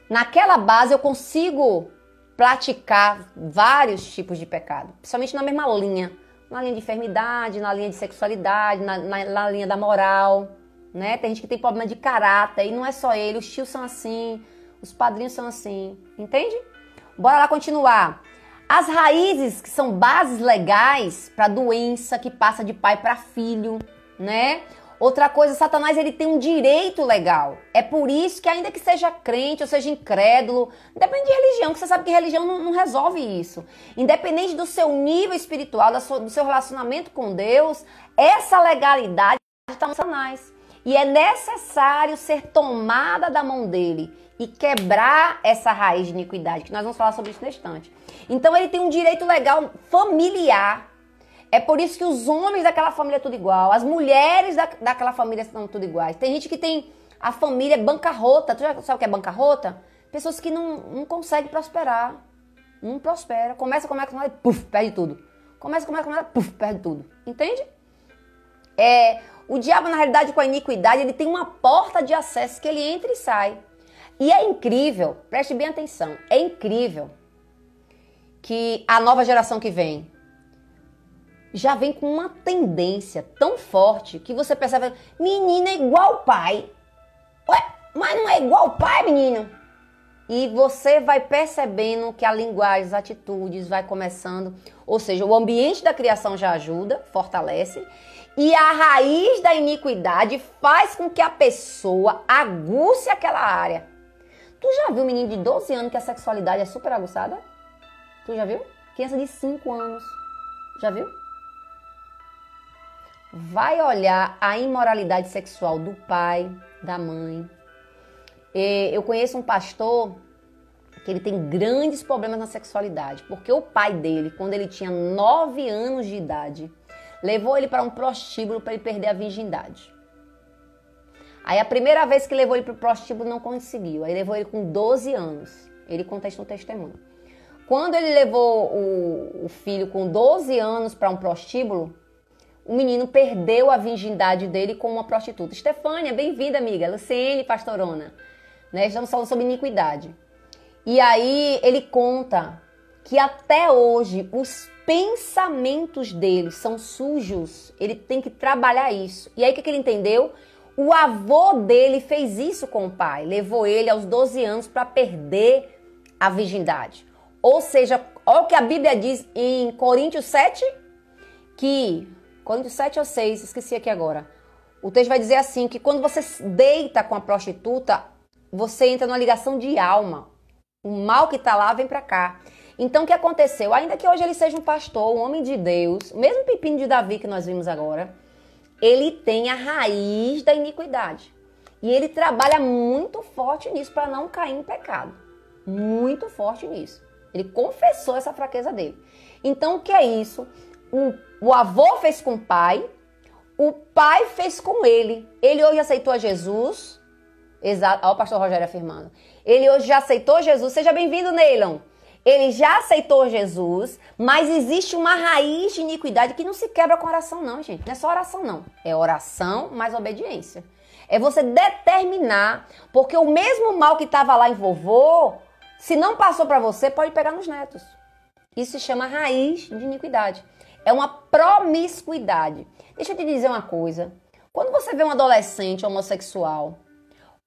Naquela base eu consigo praticar vários tipos de pecado, principalmente na mesma linha. Na linha de enfermidade, na linha de sexualidade, na linha da moral, né? Tem gente que tem problema de caráter e não é só ele, os tios são assim, os padrinhos são assim, entende? Bora lá continuar. As raízes, que são bases legais para doença que passa de pai para filho, né? Outra coisa, Satanás ele tem um direito legal. É por isso que ainda que seja crente ou seja incrédulo, independente de religião, que você sabe que religião não resolve isso. Independente do seu nível espiritual, do seu relacionamento com Deus, essa legalidade está no Satanás. E é necessário ser tomada da mão dele e quebrar essa raiz de iniquidade, que nós vamos falar sobre isso neste instante. Então ele tem um direito legal familiar. É por isso que os homens daquela família é tudo igual, as mulheres daquela família são tudo iguais. Tem gente que tem a família bancarrota. Tu já sabe o que é bancarrota? Pessoas que não conseguem prosperar. Não prospera. Começa, e puf, perde tudo. Começa, puf, perde tudo. Entende? O diabo, na realidade, com a iniquidade, ele tem uma porta de acesso que ele entra e sai. E é incrível, preste bem atenção, é incrível que a nova geração que vem já vem com uma tendência tão forte que você percebe, menina é igual o pai. Ué, mas não é igual o pai, menino? E você vai percebendo que a linguagem, as atitudes vai começando, ou seja, o ambiente da criação já ajuda, fortalece, e a raiz da iniquidade faz com que a pessoa aguce aquela área. Tu já viu um menino de 12 anos que a sexualidade é super aguçada? Tu já viu? Criança de 5 anos. Já viu? Vai olhar a imoralidade sexual do pai, da mãe. Eu conheço um pastor que ele tem grandes problemas na sexualidade, porque o pai dele, quando ele tinha 9 anos de idade, levou ele para um prostíbulo para ele perder a virgindade. Aí a primeira vez que levou ele para o prostíbulo não conseguiu. Aí levou ele com 12 anos. Ele conta isso no testemunho. Quando ele levou o filho com 12 anos para um prostíbulo, o menino perdeu a virgindade dele com uma prostituta. Estefânia, bem-vinda, amiga. Luciene, pastorona. Né? Estamos falando sobre iniquidade. E aí ele conta que até hoje os pensamentos dele são sujos. Ele tem que trabalhar isso. E aí o que ele entendeu? O avô dele fez isso com o pai. Levou ele aos 12 anos para perder a virgindade. Ou seja, olha o que a Bíblia diz em Coríntios 7, Coríntios 7 ou 6, esqueci aqui agora. O texto vai dizer assim, que quando você deita com a prostituta, você entra numa ligação de alma. O mal que está lá vem para cá. Então o que aconteceu? Ainda que hoje ele seja um pastor, um homem de Deus, o mesmo pepino de Davi que nós vimos agora, ele tem a raiz da iniquidade. E ele trabalha muito forte nisso para não cair em pecado. Muito forte nisso. Ele confessou essa fraqueza dele. Então o que é isso? O avô fez com o pai fez com ele. Ele hoje aceitou a Jesus. Exato, olha o pastor Rogério afirmando. Ele hoje já aceitou Jesus. Seja bem-vindo, Neilon. ele já aceitou Jesus, mas existe uma raiz de iniquidade que não se quebra com oração não, gente. Não é só oração não, é oração mais obediência. É você determinar, porque o mesmo mal que estava lá em vovô, se não passou para você, pode pegar nos netos. Isso se chama raiz de iniquidade. É uma promiscuidade. Deixa eu te dizer uma coisa. Quando você vê um adolescente homossexual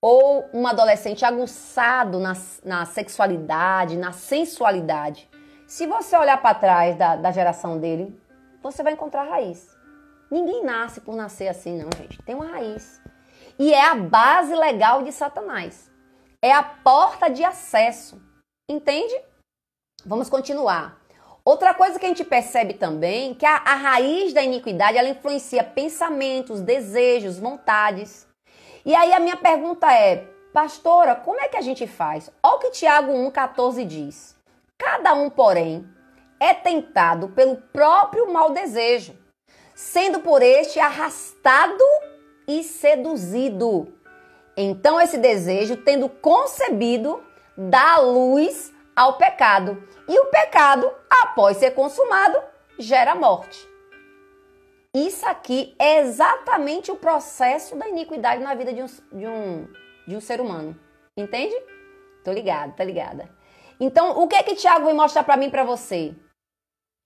ou um adolescente aguçado na sexualidade, na sensualidade, se você olhar para trás da geração dele, você vai encontrar raiz. Ninguém nasce por nascer assim, não, gente. Tem uma raiz. E é a base legal de Satanás. É a porta de acesso. Entende? Vamos continuar. Outra coisa que a gente percebe também, que a raiz da iniquidade, ela influencia pensamentos, desejos, vontades. E aí a minha pergunta é, pastora, como é que a gente faz? Olha o que Tiago 1,14 diz. Cada um, porém, é tentado pelo próprio mau desejo, sendo por este arrastado e seduzido. Então esse desejo, tendo concebido, dá luz ao pecado. E o pecado, após ser consumado, gera morte. Isso aqui é exatamente o processo da iniquidade na vida de um ser humano. Entende? Tô ligada, tá ligada. Então, o que é que Tiago vai mostrar para mim e para você?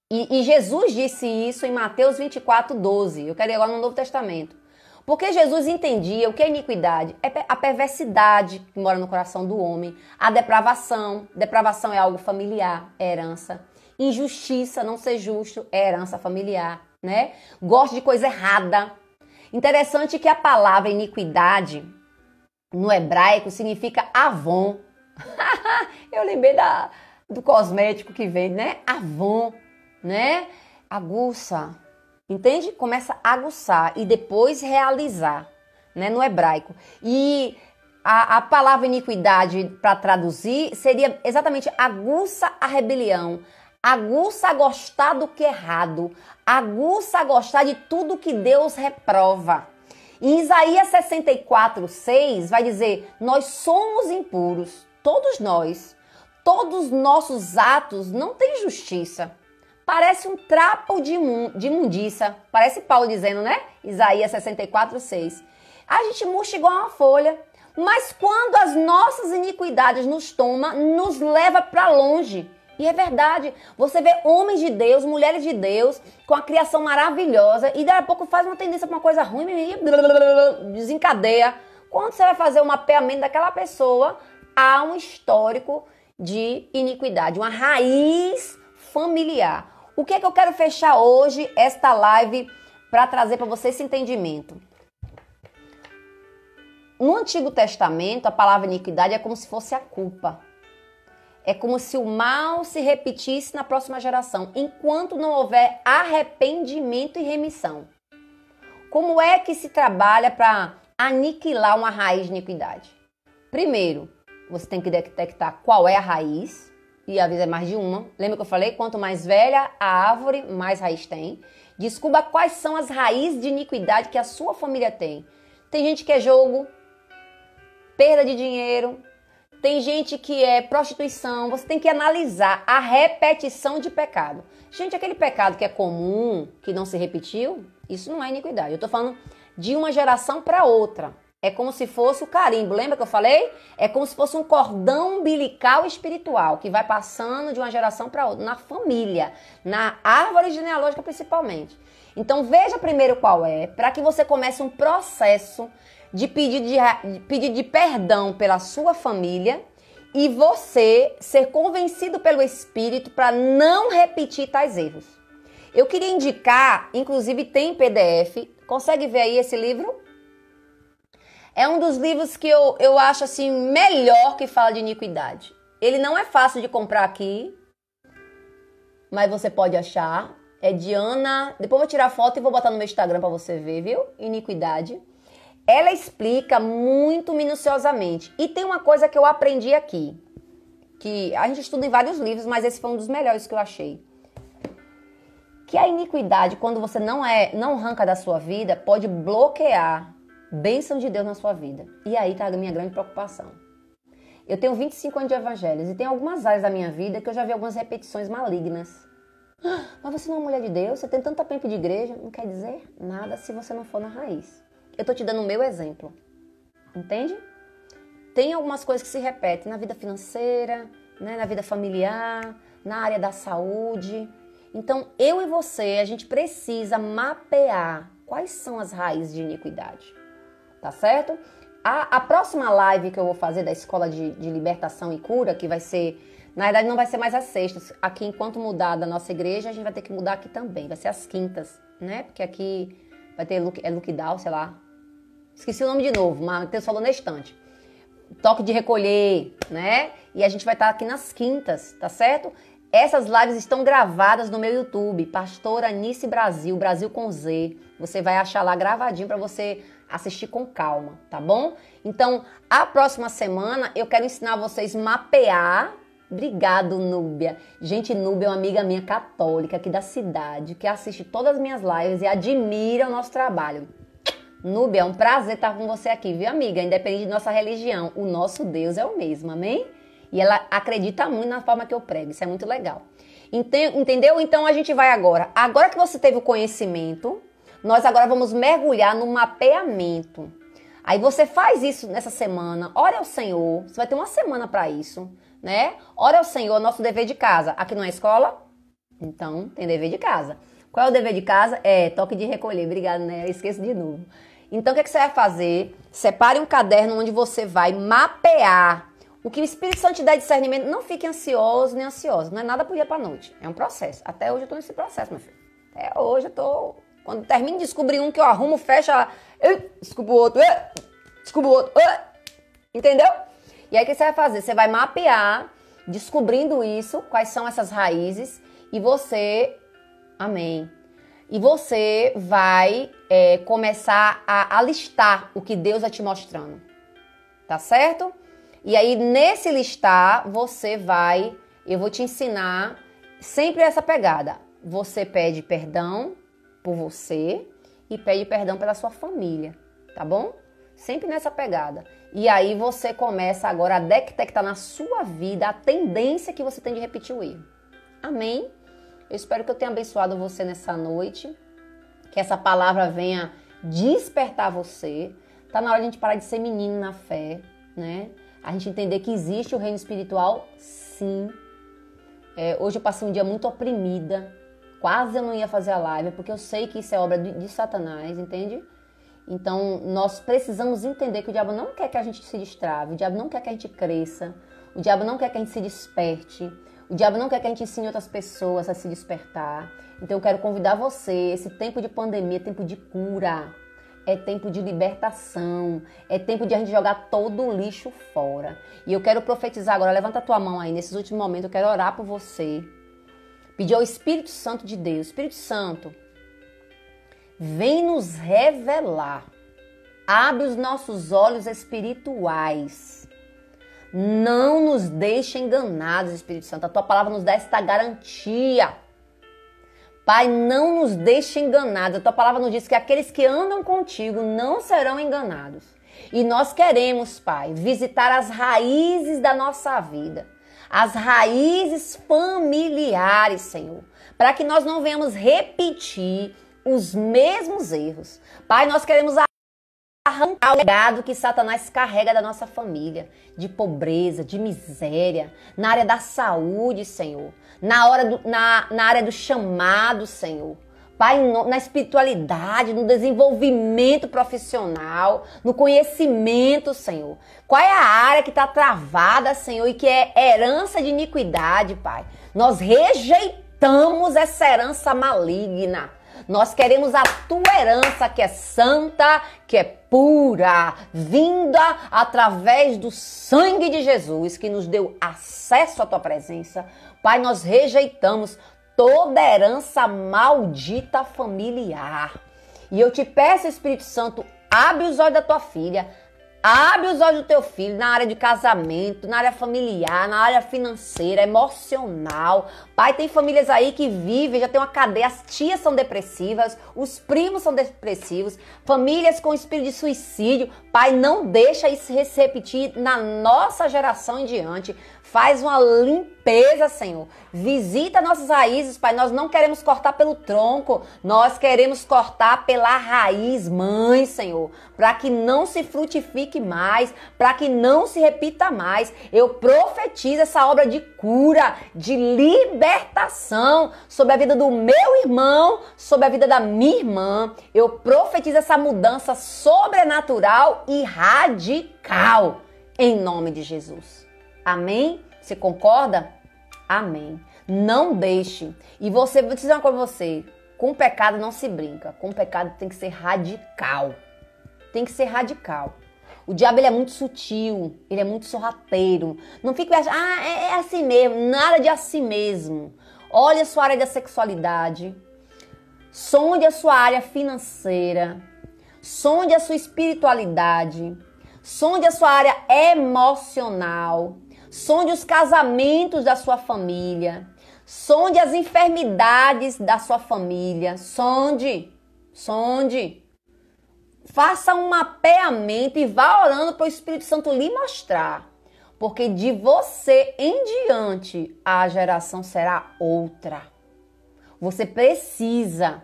E Jesus disse isso em Mateus 24:12. Eu quero ir agora no Novo Testamento. Porque Jesus entendia o que é iniquidade. É a perversidade que mora no coração do homem. A depravação. Depravação é algo familiar, é herança. Injustiça, não ser justo, é herança familiar, né? Gosto de coisa errada. Interessante que a palavra iniquidade, no hebraico, significa avon. Eu lembrei do cosmético que vende, né? Avon, né? Aguça. Entende? Começa a aguçar e depois realizar, né? No hebraico. E a palavra iniquidade, para traduzir, seria exatamente aguça a rebelião, aguça a gostar do que é errado, aguça a gostar de tudo que Deus reprova. Em Isaías 64:6 vai dizer, nós somos impuros, todos nós, todos nossos atos não têm justiça. Parece um trapo de imundícia. Parece Paulo dizendo, né? Isaías 64:6. A gente murcha igual uma folha. Mas quando as nossas iniquidades nos toma, nos leva para longe. E é verdade. Você vê homens de Deus, mulheres de Deus, com a criação maravilhosa, e daqui a pouco faz uma tendência para uma coisa ruim e desencadeia. Quando você vai fazer o mapeamento daquela pessoa, há um histórico de iniquidade, uma raiz familiar. O que é que eu quero fechar hoje, esta live, para trazer para você esse entendimento? No Antigo Testamento, a palavra iniquidade é como se fosse a culpa. É como se o mal se repetisse na próxima geração, enquanto não houver arrependimento e remissão. Como é que se trabalha para aniquilar uma raiz de iniquidade? Primeiro, você tem que detectar qual é a raiz. E às vezes é mais de uma. Lembra que eu falei? Quanto mais velha a árvore, mais raiz tem. Descubra quais são as raízes de iniquidade que a sua família tem. Tem gente que é jogo, perda de dinheiro. Tem gente que é prostituição. Você tem que analisar a repetição de pecado. Gente, aquele pecado que é comum, que não se repetiu, isso não é iniquidade. Eu tô falando de uma geração para outra. É como se fosse o carimbo, lembra que eu falei? É como se fosse um cordão umbilical espiritual, que vai passando de uma geração para outra, na família, na árvore genealógica principalmente. Então veja primeiro qual é, para que você comece um processo de pedido de perdão pela sua família e você ser convencido pelo Espírito para não repetir tais erros. Eu queria indicar, inclusive tem PDF, consegue ver aí esse livro? É um dos livros que eu acho assim melhor que fala de iniquidade. Ele não é fácil de comprar aqui, mas você pode achar. É de Ana. Depois eu vou tirar foto e vou botar no meu Instagram para você ver, viu? Iniquidade. Ela explica muito minuciosamente. E tem uma coisa que eu aprendi aqui, que a gente estuda em vários livros, mas esse foi um dos melhores que eu achei. Que a iniquidade, quando você não arranca da sua vida, pode bloquear bênção de Deus na sua vida. E aí tá a minha grande preocupação. Eu tenho 25 anos de evangelhos e tem algumas áreas da minha vida que eu já vi algumas repetições malignas. Mas você não é uma mulher de Deus, você tem tanto tempo de igreja, não quer dizer nada se você não for na raiz. Eu tô te dando o meu exemplo, entende? Tem algumas coisas que se repetem na vida financeira, né, na vida familiar, na área da saúde. Então, eu e você, a gente precisa mapear quais são as raízes de iniquidade, tá certo? A próxima live que eu vou fazer da Escola de Libertação e Cura, que vai ser, na verdade não vai ser mais às sextas, aqui enquanto mudar da nossa igreja, a gente vai ter que mudar aqui também, vai ser às quintas, né? Porque aqui vai ter lockdown, sei lá, esqueci o nome de novo, mas Matheus falou na estante. Toque de recolher, né? E a gente vai estar aqui nas quintas, tá certo? Essas lives estão gravadas no meu YouTube, Pastora Anice Brasil, Brasil com Z. Você vai achar lá gravadinho para você assistir com calma, tá bom? Então, a próxima semana eu quero ensinar vocês a mapear. Obrigado, Núbia. Gente, Núbia é uma amiga minha católica aqui da cidade, que assiste todas as minhas lives e admira o nosso trabalho. Núbia, é um prazer estar com você aqui, viu, amiga? Independente de nossa religião, o nosso Deus é o mesmo, amém? E ela acredita muito na forma que eu prego, isso é muito legal. Entendeu? Então a gente vai agora. Agora que você teve o conhecimento, nós agora vamos mergulhar no mapeamento. Aí você faz isso nessa semana, ore ao Senhor, você vai ter uma semana para isso, né? Ore ao Senhor, nosso dever de casa. Aqui não é escola? Então tem dever de casa. Qual é o dever de casa? Toque de recolher. Obrigada, né? Eu esqueço de novo. Então o que você vai fazer? Separe um caderno onde você vai mapear. O que o Espírito Santo te dá discernimento, não fique ansioso nem ansiosa. Não é nada pro dia pra noite. É um processo. Até hoje eu tô nesse processo, meu filho. Até hoje eu tô... Quando termino de descobrir um que eu arrumo, fecha... Desculpa o outro. Desculpa o outro. Entendeu? E aí o que você vai fazer? Você vai mapear, descobrindo isso, quais são essas raízes. E você... Amém. E você vai começar a listar o que Deus vai te mostrando. Tá certo? E aí, nesse listar, eu vou te ensinar sempre essa pegada. Você pede perdão por você e pede perdão pela sua família, tá bom? Sempre nessa pegada. E aí você começa agora a detectar na sua vida a tendência que você tem de repetir o erro. Amém? Eu espero que eu tenha abençoado você nessa noite, que essa palavra venha despertar você. Tá na hora de a gente parar de ser menino na fé, né? A gente entender que existe o reino espiritual, sim. Hoje eu passei um dia muito oprimida. Quase eu não ia fazer a live, porque eu sei que isso é obra de Satanás, entende? Então, nós precisamos entender que o diabo não quer que a gente se destrave, o diabo não quer que a gente cresça, o diabo não quer que a gente se desperte, o diabo não quer que a gente ensine outras pessoas a se despertar. Então, eu quero convidar você, esse tempo de pandemia, tempo de cura, é tempo de libertação, é tempo de a gente jogar todo o lixo fora. E eu quero profetizar agora, levanta a tua mão aí, nesses últimos momentos eu quero orar por você. Pedir ao Espírito Santo de Deus, Espírito Santo, vem nos revelar, abre os nossos olhos espirituais, não nos deixe enganados, Espírito Santo, a tua palavra nos dá esta garantia. Pai, não nos deixe enganados. A tua palavra nos diz que aqueles que andam contigo não serão enganados. E nós queremos, Pai, visitar as raízes da nossa vida. As raízes familiares, Senhor. Para que nós não venhamos repetir os mesmos erros. Pai, nós queremos arrancar o legado que Satanás carrega da nossa família. De pobreza, de miséria. Na área da saúde, Senhor. Na área do chamado, Senhor. Pai, na espiritualidade, no desenvolvimento profissional, no conhecimento, Senhor. Qual é a área que está travada, Senhor, e que é herança de iniquidade, Pai? Nós rejeitamos essa herança maligna. Nós queremos a tua herança que é santa, que é pura, vinda através do sangue de Jesus, que nos deu acesso à tua presença. Pai, nós rejeitamos toda herança maldita familiar. E eu te peço, Espírito Santo, abre os olhos da tua filha, Abre os olhos do teu filho na área de casamento, na área familiar, na área financeira, emocional. Pai, tem famílias aí que vivem, já tem uma cadeia, as tias são depressivas, os primos são depressivos, famílias com espírito de suicídio. Pai, não deixa isso se repetir na nossa geração em diante. Faz uma limpeza, Senhor. Visita nossas raízes, Pai. Nós não queremos cortar pelo tronco, nós queremos cortar pela raiz, mãe, Senhor, para que não se frutifique mais, para que não se repita mais. Eu profetizo essa obra de cura, de libertação sobre a vida do meu irmão, sobre a vida da minha irmã. Eu profetizo essa mudança sobrenatural e radical, em nome de Jesus. Amém? Você concorda? Amém. Não deixe. E você, vou dizer uma coisa pra você. Com o pecado não se brinca. Com o pecado tem que ser radical. Tem que ser radical. O diabo, ele é muito sutil. Ele é muito sorrateiro. Não fique achando, é assim mesmo. Nada de assim mesmo. Olhe a sua área da sexualidade. Sonde a sua área financeira. Sonde a sua espiritualidade. Sonde a sua área emocional. Sonde os casamentos da sua família. Sonde as enfermidades da sua família. Sonde. Faça um mapeamento e vá orando para o Espírito Santo lhe mostrar. Porque de você em diante a geração será outra. Você precisa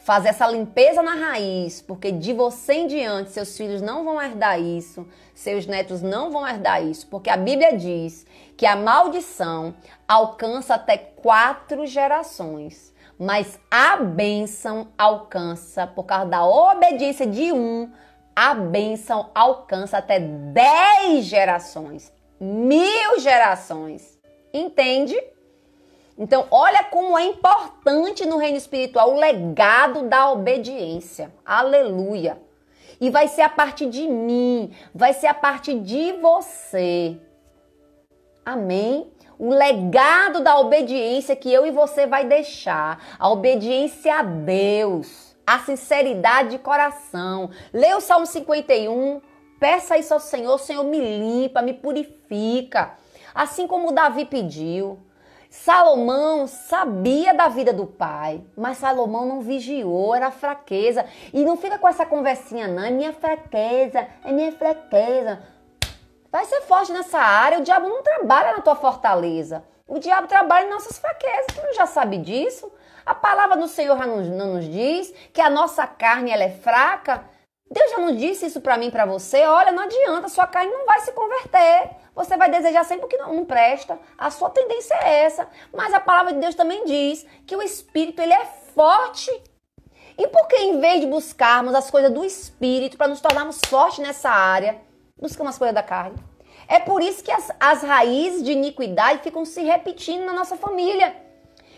fazer essa limpeza na raiz, porque de você em diante seus filhos não vão herdar isso, seus netos não vão herdar isso, porque a Bíblia diz que a maldição alcança até 4 gerações, mas a bênção alcança, por causa da obediência de um, a bênção alcança até 10 gerações, 1000 gerações, entende? Então, olha como é importante no reino espiritual o legado da obediência. Aleluia. E vai ser a partir de mim, vai ser a partir de você. Amém? O legado da obediência que eu e você vai deixar. A obediência a Deus, a sinceridade de coração. Lê o Salmo 51, peça isso ao Senhor. Senhor, me limpa, me purifica. Assim como Davi pediu. Salomão sabia da vida do pai, mas Salomão não vigiou, era fraqueza. E não fica com essa conversinha, não, é minha fraqueza, é minha fraqueza. Vai ser forte nessa área, o diabo não trabalha na tua fortaleza. O diabo trabalha em nossas fraquezas, tu não já sabe disso? A palavra do Senhor já não nos diz que a nossa carne ela é fraca. Deus já não disse isso pra mim, pra você. Olha, não adianta, sua carne não vai se converter. Você vai desejar sempre o que não presta. A sua tendência é essa. Mas a palavra de Deus também diz que o Espírito ele é forte. E por que em vez de buscarmos as coisas do Espírito para nos tornarmos fortes nessa área, buscamos as coisas da carne? É por isso que as raízes de iniquidade ficam se repetindo na nossa família.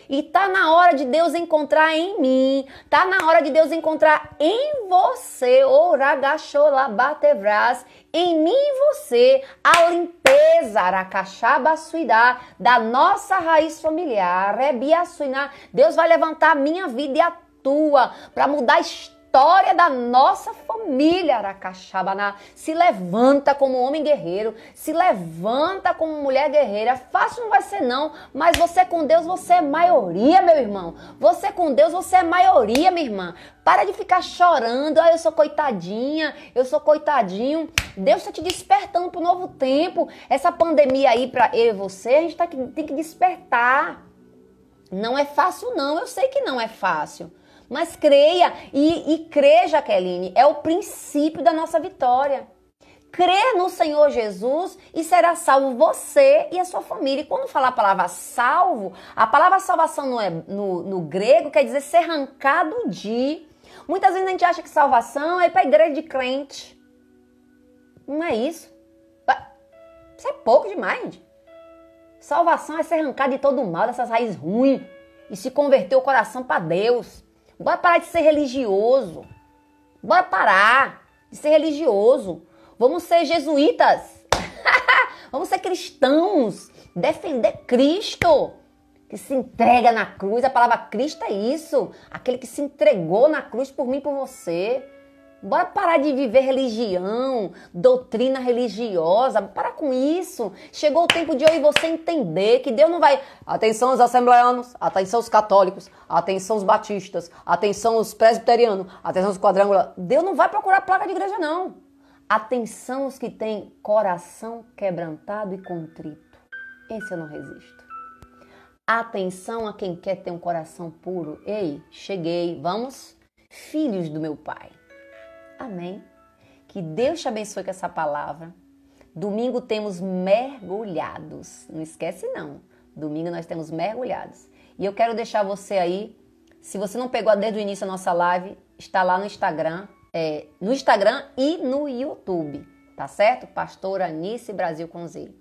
E tá na hora de Deus encontrar em mim, tá na hora de Deus encontrar em você, oragacholabátevras, em mim e você, a limpeza, aracaxabasuidá, da nossa raiz familiar, rebiaçuiná. Deus vai levantar a minha vida e a tua para mudar a história da nossa família, aracaxabaná. Se levanta como homem guerreiro, se levanta como mulher guerreira. Fácil não vai ser não, mas você com Deus, você é maioria, meu irmão. Você com Deus, você é maioria, minha irmã. Para de ficar chorando, eu sou coitadinha, eu sou coitadinho. Deus está te despertando para um novo tempo. Essa pandemia aí para eu e você, a gente tem que despertar. Não é fácil não, eu sei que não é fácil. Mas creia, e crê, Jaqueline, é o princípio da nossa vitória. Crê no Senhor Jesus e será salvo você e a sua família. E quando falar a palavra salvo, a palavra salvação no grego quer dizer ser arrancado de. Muitas vezes a gente acha que salvação é ir para a igreja de crente. Não é isso. Isso é pouco demais, gente. Salvação é ser arrancado de todo o mal, dessas raízes ruins, e se converter o coração para Deus. Bora parar de ser religioso. Bora parar de ser religioso. Vamos ser jesuítas. Vamos ser cristãos. Defender Cristo. Que se entrega na cruz. A palavra Cristo é isso. Aquele que se entregou na cruz por mim e por você. Bora parar de viver religião, doutrina religiosa. Para com isso. Chegou o tempo de eu e você entender que Deus não vai... Atenção os assembleanos, atenção os católicos, atenção os batistas, atenção os presbiterianos, atenção os quadrangulares. Deus não vai procurar placa de igreja, não. Atenção os que têm coração quebrantado e contrito. Esse eu não resisto. Atenção a quem quer ter um coração puro. Ei, cheguei, vamos, filhos do meu Pai. Amém. Que Deus te abençoe com essa palavra. Domingo temos mergulhados. Não esquece não. Domingo nós temos mergulhados. E eu quero deixar você aí, se você não pegou desde o início a nossa live, está lá no Instagram e no YouTube, tá certo? Pastora Anice Brasil com Z.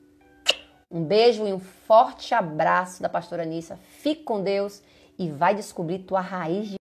Um beijo e um forte abraço da Pastora Anice. Fique com Deus e vai descobrir tua raiz de